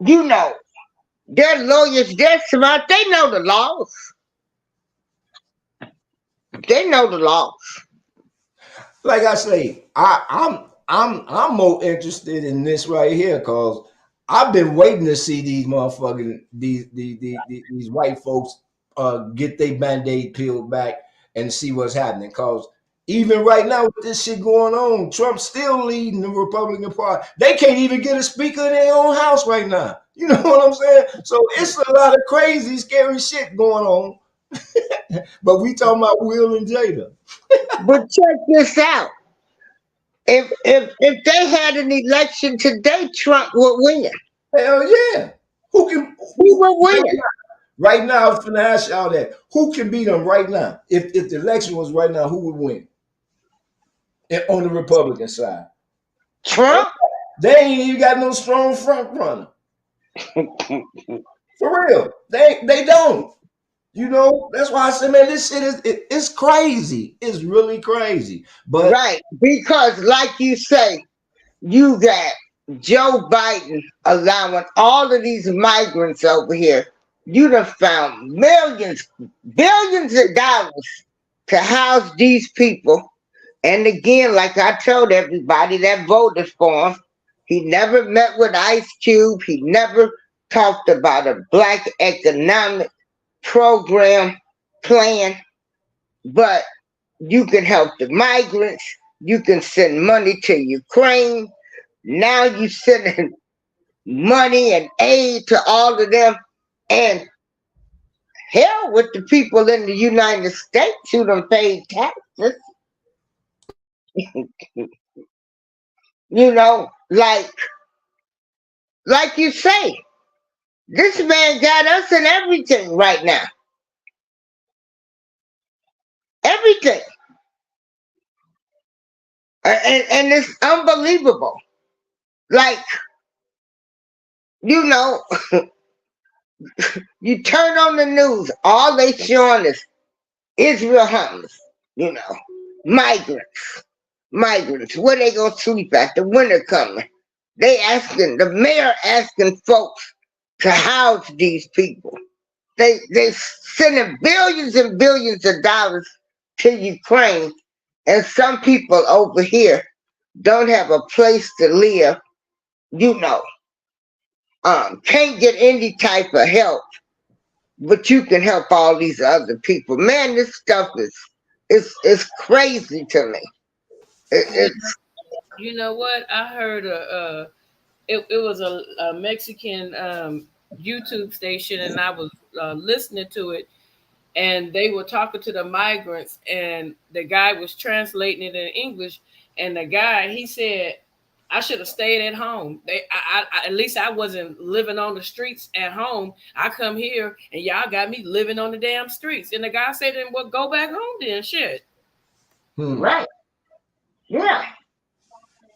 you know, they're lawyers, they're smart, they know the laws. They know the laws. Like I say, I'm more interested in this right here because I've been waiting to see these motherfucking these white folks get their band-aid peeled back and see what's happening. Cause even right now with this shit going on, Trump's still leading the Republican Party. They can't even get a speaker in their own house right now. You know what I'm saying? So it's a lot of crazy, scary shit going on. But we talking about Will and Jada. But check this out. If they had an election today, Trump would win. Hell yeah. Who can He would win. right now? I was finna ask y'all that. Who can beat them right now? If the election was right now, who would win? On the Republican side. Trump? They ain't even got no strong front runner. For real. They don't. You know, that's why I said, man, this shit it's crazy. It's really crazy. But Right. Because like you say, you got Joe Biden allowing all of these migrants over here. You done found millions, billions of dollars to house these people. And again, like I told everybody that voted for him, he never met with Ice Cube. He never talked about a black economic program plan. But you can help the migrants. You can send money to Ukraine. Now you sending money and aid to all of them. And hell with the people in the United States who done paid taxes. You know, like you say, this man got us in everything right now. Everything. And it's unbelievable. Like, you know, you turn on the news, all they showing is Israel homeless, you know, migrants. Migrants, where they gonna sleep at? The winter coming. The mayor asking folks to house these people. They sending billions and billions of dollars to Ukraine, and some people over here don't have a place to live. You know, can't get any type of help, but you can help all these other people. Man, this stuff is crazy to me. It's You know what? I heard it was a Mexican YouTube station, and I was listening to it, and they were talking to the migrants, and the guy was translating it in English, and the guy, he said, I should have stayed at home. At least I wasn't living on the streets at home. I come here and y'all got me living on the damn streets. And the guy said, then well, go back home then, shit. right. Yeah.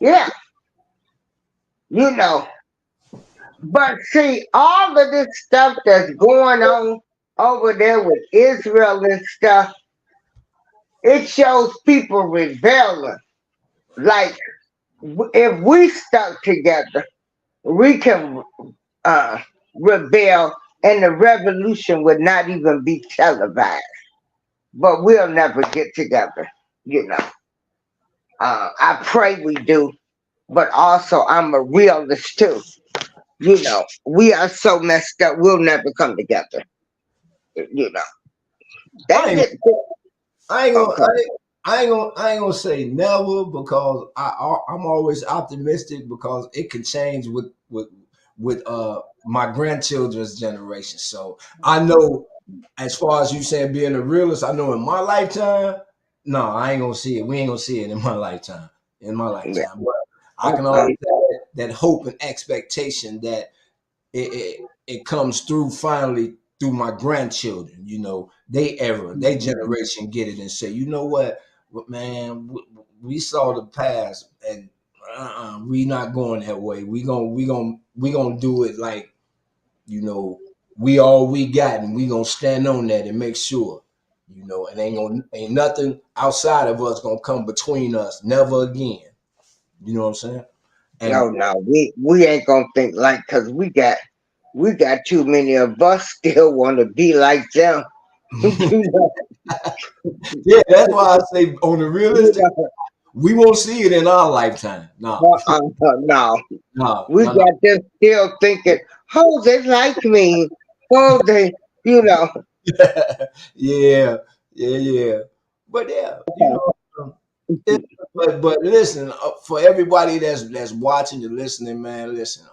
Yeah. You know. But see, all of this stuff that's going on over there with Israel and stuff, it shows people rebelling. Like, if we stuck together, we can rebel and the revolution would not even be televised. But we'll never get together, you know. I pray we do, but also I'm a realist too. You know, we are so messed up, we'll never come together. You know. I ain't gonna I ain't gonna say never because I'm always optimistic because it can change with my grandchildren's generation. So I know as far as you saying being a realist, I know in my lifetime, no, I ain't gonna see it. We ain't gonna see it in my lifetime. In my Yeah. lifetime, but I can Uh-uh. always have that hope and expectation that it comes through finally through my grandchildren. You know, they generation get it and say, you know what, man, we saw the past and we not going that way. We gonna do it like you know we all we got, and we gonna stand on that and make sure. You know, and ain't nothing outside of us gonna come between us. Never again. You know what I'm saying? And No, no, we ain't gonna think like, cause we got too many of us still want to be like them. You know, yeah, that's why I say on the you realistic, know, we won't see it in our lifetime. No, no, no, we no, no. got them still thinking, oh, they like me. Oh, they, you know, Yeah, yeah, yeah. But yeah, you know, it, but listen, for everybody that's watching and listening, man, listen.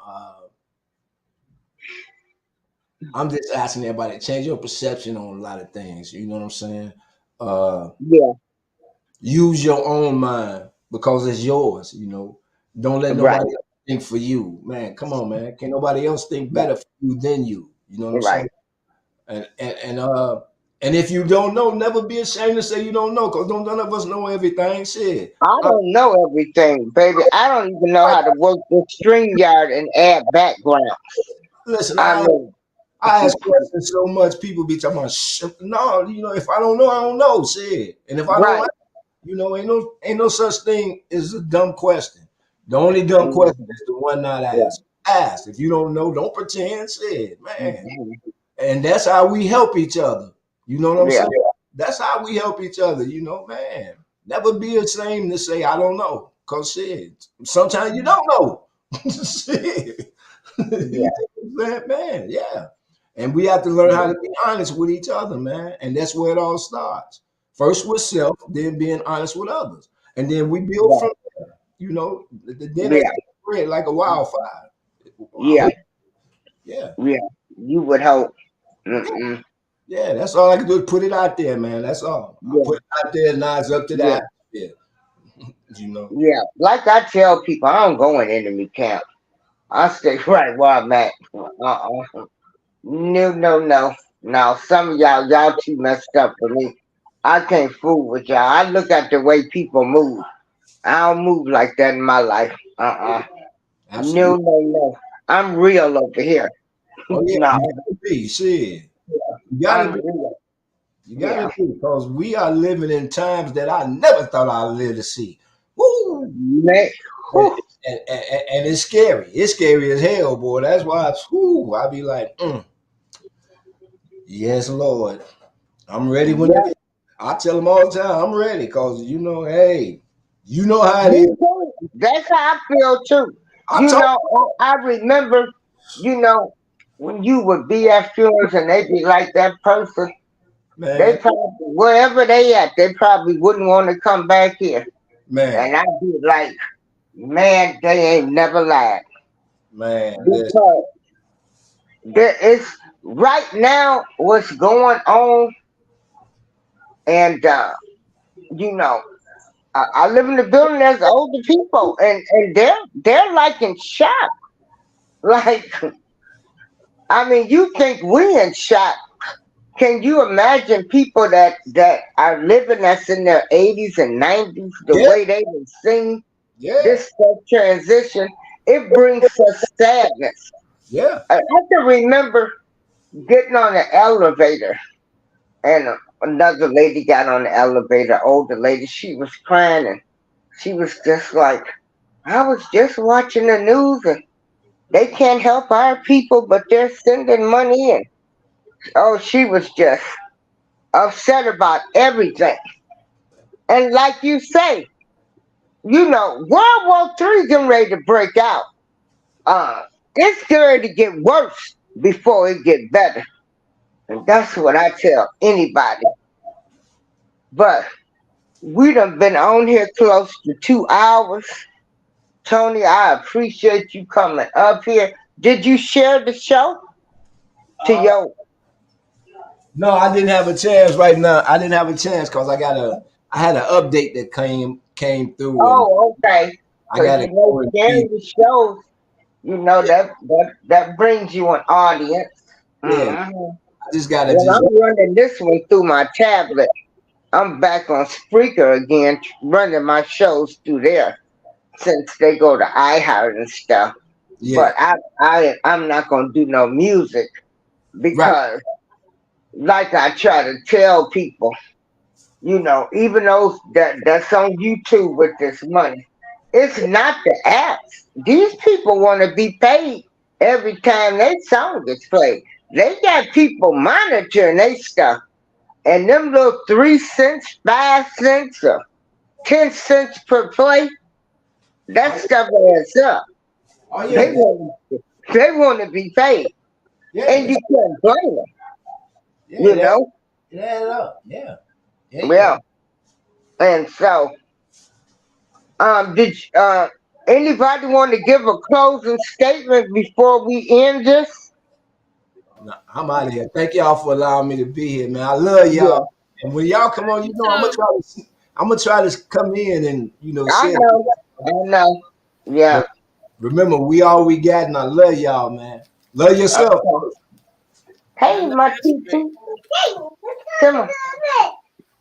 I'm just asking everybody to change your perception on a lot of things. You know what I'm saying? Uh, yeah, use your own mind because it's yours. You know, don't let right, nobody else think for you, man. Come on, man. Can't nobody else think better for you than you. You know what I'm right. saying? And if you don't know, never be ashamed to say you don't know, because don't none of us know everything. Shit. I I, don't know everything, baby. I don't even know how to work the string yard and add background. listen, I mean, I ask questions so much. People be talking about no. You know, if I don't know, I don't know. Shit. And if I don't, right. you know, ain't no such thing as a dumb question. The only dumb Mhm. question is the one not Yeah. asked. Ask. If you don't know, don't pretend. Shit, man. Mhm. And that's how we help each other. You know what I'm Yeah. saying? That's how we help each other. You know, man. Never be ashamed to say I don't know, cause shit. Sometimes you don't know. Shit. You Yeah. know what I'm saying? Man, yeah. And we have to learn how to be honest with each other, man. And that's where it all starts. First with self, then being honest with others. And then we build Yeah. from there. You know, then that Yeah. spread like a wildfire. I Yeah. hope, yeah. Yeah. You would hope. Yeah. Mm-mm. Yeah. That's all I can do is put it out there, man. That's all. I Yeah. put it out there and now it's up to the Yeah. atmosphere. You know. Yeah. Like I tell people, I don't go in enemy camp. I stay right where I'm at. Uh-uh. No, no, no. No, some of y'all too messed up for me. I can't fool with y'all. I look at the way people move. I don't move like that in my life. Uh-uh. No, Absolutely. no, no. I'm real over here. Oh yeah, No, you gotta be. Shit. You gotta I'm be. real. You Yeah. gotta be because we are living in times that I never thought I'd live to see. Woo! Man, And, whew. and it's scary. It's scary as hell, boy. That's why I be like, yes, Lord. I'm ready when Yeah. it is. I tell them all the time, I'm ready because you know, hey, you know how it Me is. too. That's how I feel too. I told I remember, when you would be at funerals and they be like that person, they man, probably, wherever they at, they probably wouldn't want to come back here. man, And I'd be like, man, they ain't never lied. man, listen, Because there is, right now, what's going on, and, you know, I live in a building that's older people, and they're like in shock. Like, I mean, you think we in shock? Can you imagine people that are living that's in their 80s and 90s? The yeah, way they have seen yeah, this stuff transition, it brings such sadness. yeah, I can remember getting on the elevator, and another lady got on the elevator, older lady. She was crying, and she was just like, I was just watching the news, and they can't help our people, but they're sending money in. Oh, she was just upset about everything. And like you say, World War III getting ready to break out. Uh, it's going to get worse before it get better. And that's what I tell anybody. But We done been on here close to 2 hours. Tony, I appreciate you coming up here. Did you share the show to Uh, your? no, I didn't have a chance right now. I didn't have a chance because I had an update that came through, and Oh, okay. I Because got to you know, go and see. sharing the shows, you know that brings you an audience. Yeah, Hmm. I just got to Well, just. I'm running this one through my tablet. I'm back on Spreaker again, running my shows through there since they go to iHeart and stuff. Yeah, But I'm not gonna do no music right. because, like I try to tell people, you know, even though that's on YouTube with this money, it's not the apps. These people want to be paid every time their song gets played. They got people monitoring their stuff, and them little 3 cents, 5 cents, or 10 cents per play, that Oh stuff adds up. yeah, They want they want to be paid, and yeah, you can't blame them. yeah. You know, It added up. Yeah, yeah. well, and so did anybody want to give a closing statement before we end this? No, I'm out of here. Thank y'all for allowing me to be here, man. I love Yeah, y'all. And when y'all come on, You too. I'm gonna try to come in and I share. know, I know. Yeah, But remember, we all we got, and I love y'all, man. Love yourself. okay. I Hey, know my that's right. teacher, come on,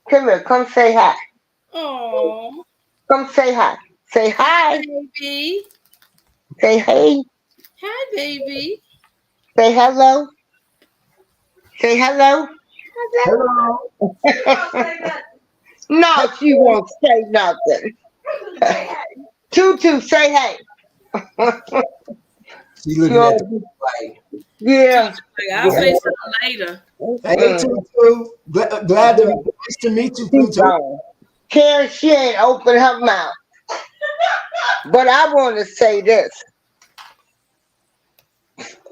come here, come say hi. Oh, Come say hi. Say hi. baby. Say hey. Hi, baby. Say hello. Say hello. Hello. No, she won't say nothing. Tutu, say hey. She She looking at the won't be- like, Yeah, I'll yeah, say something later. hey, mm, Tutu. Glad to yeah. nice to meet you, She's Tutu. gone. Karen, she ain't open her mouth. But I want to say this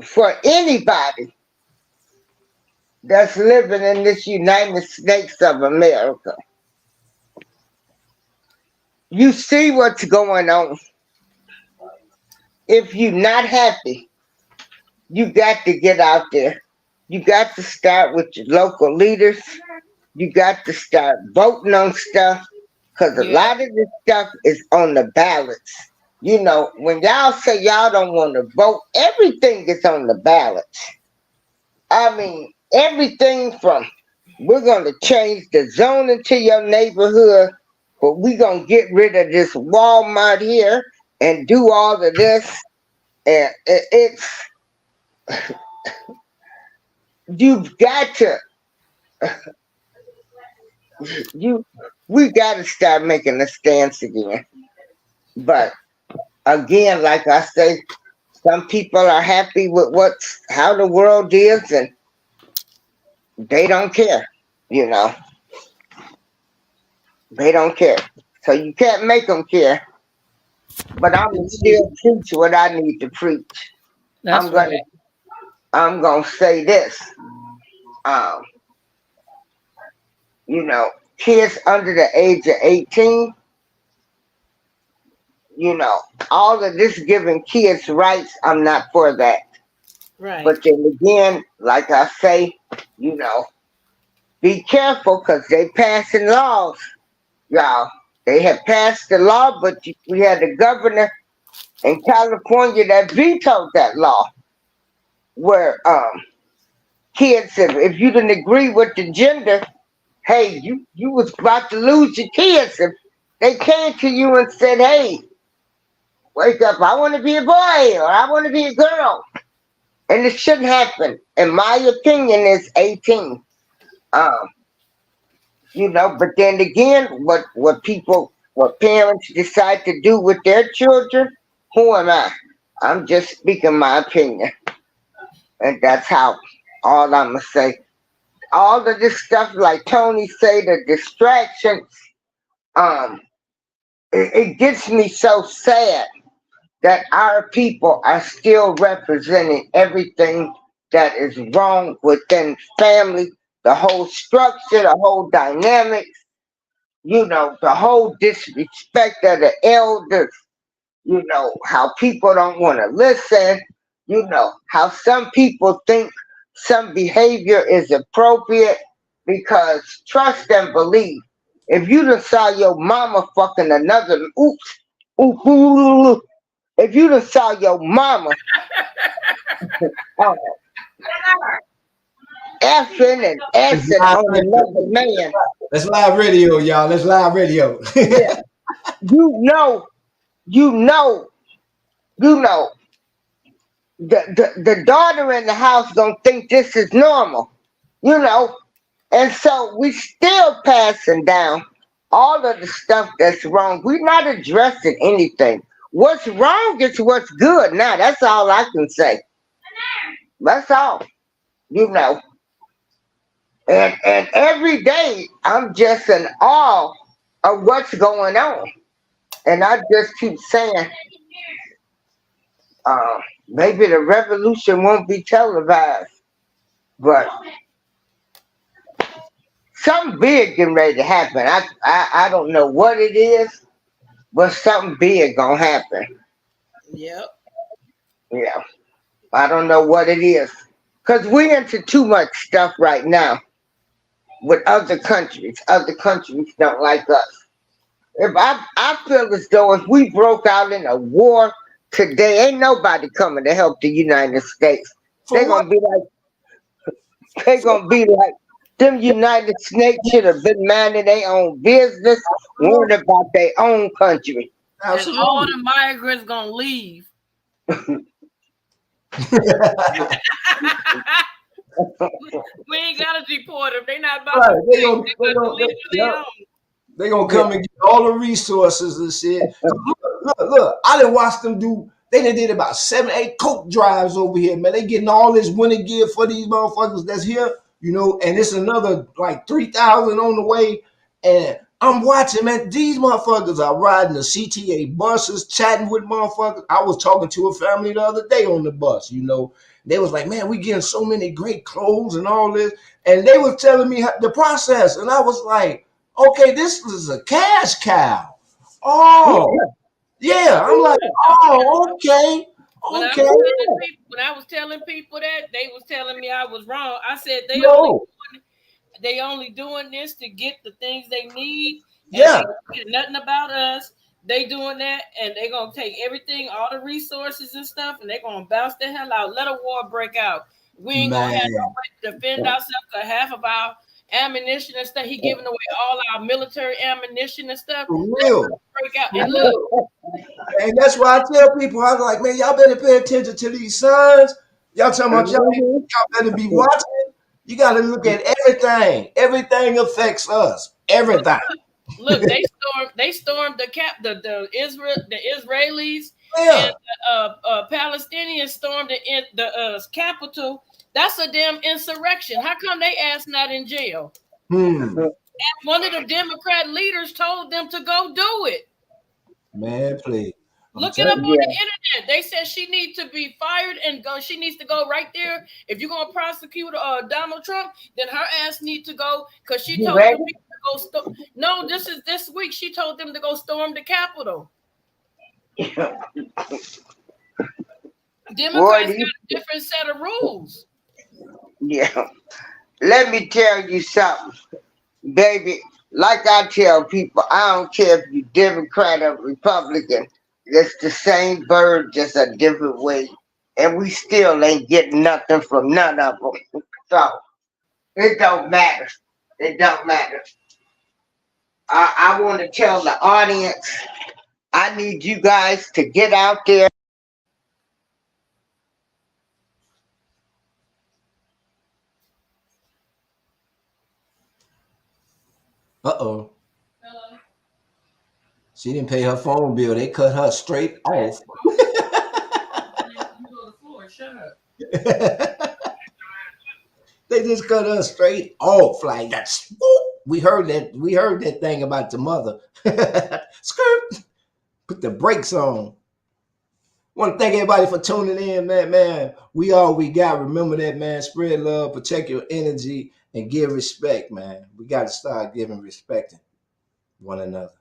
for anybody that's living in this United States of America. You see what's going on. If you're not happy, you got to get out there. You got to start with your local leaders. You got to start voting on stuff because a Yeah. lot of this stuff is on the ballots. You know, when y'all say y'all don't want to vote, everything is on the ballots. I mean, everything from we're going to change the zoning to your neighborhood, but we're going to get rid of this Walmart here and do all of this. And it's, you've got to, you, we got to start making a stance again. But again, like I say, some people are happy with how the world is, and they don't care. You know, they don't care. So you can't make them care. But I'm gonna still preach what I need to preach. I'm That's gonna, right. I'm gonna say this. Um, you know, kids under the age of 18. You know, all of this giving kids rights. I'm not for that. Right. But then again, like I say, you know, be careful because they passing laws, y'all. They have passed the law, but we had a governor in California that vetoed that law, where kids, if you didn't agree with the gender, hey, you was about to lose your kids if they came to you and said, hey, wake up, I want to be a boy or I want to be a girl, and it shouldn't happen. In my opinion, it's 18. Um, you know, but then again, what parents decide to do with their children, who am I? I'm just speaking my opinion, and that's how all I'm gonna say. All of this stuff, like Tony say, the distractions, um, it gets me so sad that our people are still representing everything that is wrong within family, the whole structure, the whole dynamics. The whole disrespect of the elders, how people don't want to listen, how some people think some behavior is appropriate because trust and believe. If you done saw your mama fucking another, if you done saw your mama uh, effing and It's essing live on radio. another man, That's live radio, y'all. That's live radio. yeah, you know, you know, you know, the daughter in the house gonna think this is normal, you know, and so we still passing down all of the stuff that's wrong. We're not addressing anything. What's wrong is what's good. Now that's all I can say. That's all, you know. And every day I'm just in awe of what's going on. And I just keep saying, maybe the revolution won't be televised, but something big getting ready to happen. I don't know what it is, but something big gonna happen. Yep. Yeah, I don't know what it is, cause we into too much stuff right now with other countries. Other countries don't like us. If I feel as though if we broke out in a war today, ain't nobody coming to help the United States. For They're what? gonna be like them United States should have been minding their own business, worrying about their own country. And all Absolutely. the migrants gonna leave. We ain't gotta deport them. They not about Right. to They leave. gonna, They they got to gonna, leave they, their yeah. own. They gonna Yeah. come and get all the resources and shit. Look. I didn't watch them do. They done did about 7, 8 coke drives over here, man. They getting all this winter gear for these motherfuckers that's here, and it's another like 3,000 on the way. And I'm watching, man. These motherfuckers are riding the CTA buses, chatting with motherfuckers. I was talking to a family the other day on the bus. They was like, man, we getting so many great clothes and all this. And they was telling me the process. And I was like, okay, this is a cash cow. Oh, yeah. I'm like, oh, okay. When I Okay. was telling people, that, they was telling me I was wrong. I said No. they only doing this to get the things they need, and Yeah. they care nothing about us. They doing that, and they gonna take everything, all the resources and stuff, and they gonna bounce the hell out. Let a war break out. We ain't gonna have no Man. way to defend ourselves. Cause half of our ammunition and stuff, he giving away all our military ammunition and stuff. For Let a real. war break out. For And look, real. And that's why I tell people, I was like, man, y'all better pay attention to these signs. Y'all talking about Mhm. y'all better be watching. You got to look at everything. Everything affects us. Everything. look, they stormed the Israelis Yeah. and the Palestinians stormed the capital. That's a damn insurrection. How come they ass not in jail? Hmm. One of the Democrat leaders told them to go do it. Man, please. I'm Look it up telling on you. the Yeah. internet. They said she needs to be fired and go. She needs to go right there. If you're gonna prosecute Donald Trump, then her ass needs to go because she You told them ready? people to go. No, this is this week. She told them to go storm the Capitol. Boy, Democrats got a different set of rules. yeah. Let me tell you something, baby. Like I tell people, I don't care if you Democrat or Republican. It's the same bird, just a different way. And we still ain't getting nothing from none of them. So it don't matter. It don't matter. I want to tell the audience, I need you guys to get out there. Uh-oh. She didn't pay her phone bill. They cut her straight off. Shut up. They just cut her straight off like that. Swoop. We heard that. We heard that thing about the mother. Skirt. Put the brakes on. Want to thank everybody for tuning in, man. Man, we all we got. Remember that, man. Spread love, protect your energy, and give respect, man. We got to start giving respect. one another.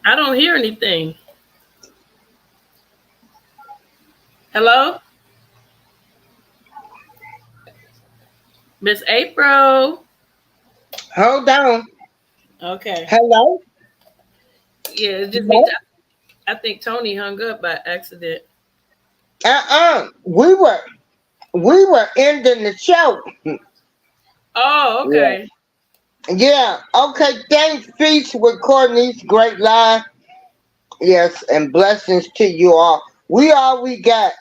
I don't hear anything. Hello, Miss April. Hold on. Okay. Hello? Yeah, it's just me. Hello? I think Tony hung up by accident. We were ending the show. Oh, Yeah. okay. Yeah. Okay. Thanks, Feast with Courtney's great line. Yes, and blessings to you all. We all we got.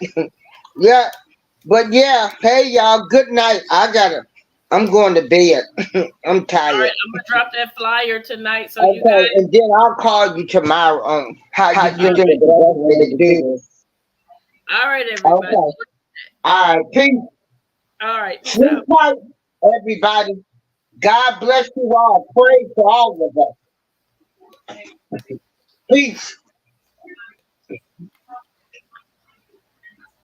Yeah. But yeah, hey y'all, good night. I'm going to bed. I'm All right, tired. I'm gonna drop that flyer tonight, so you Okay, guys. and then I'll call you tomorrow on how you think the best way to do this. All right, everybody. Okay. All right. Peace. All right, peace Sleep out. tight, everybody. God bless you all. Pray for all of us. Peace.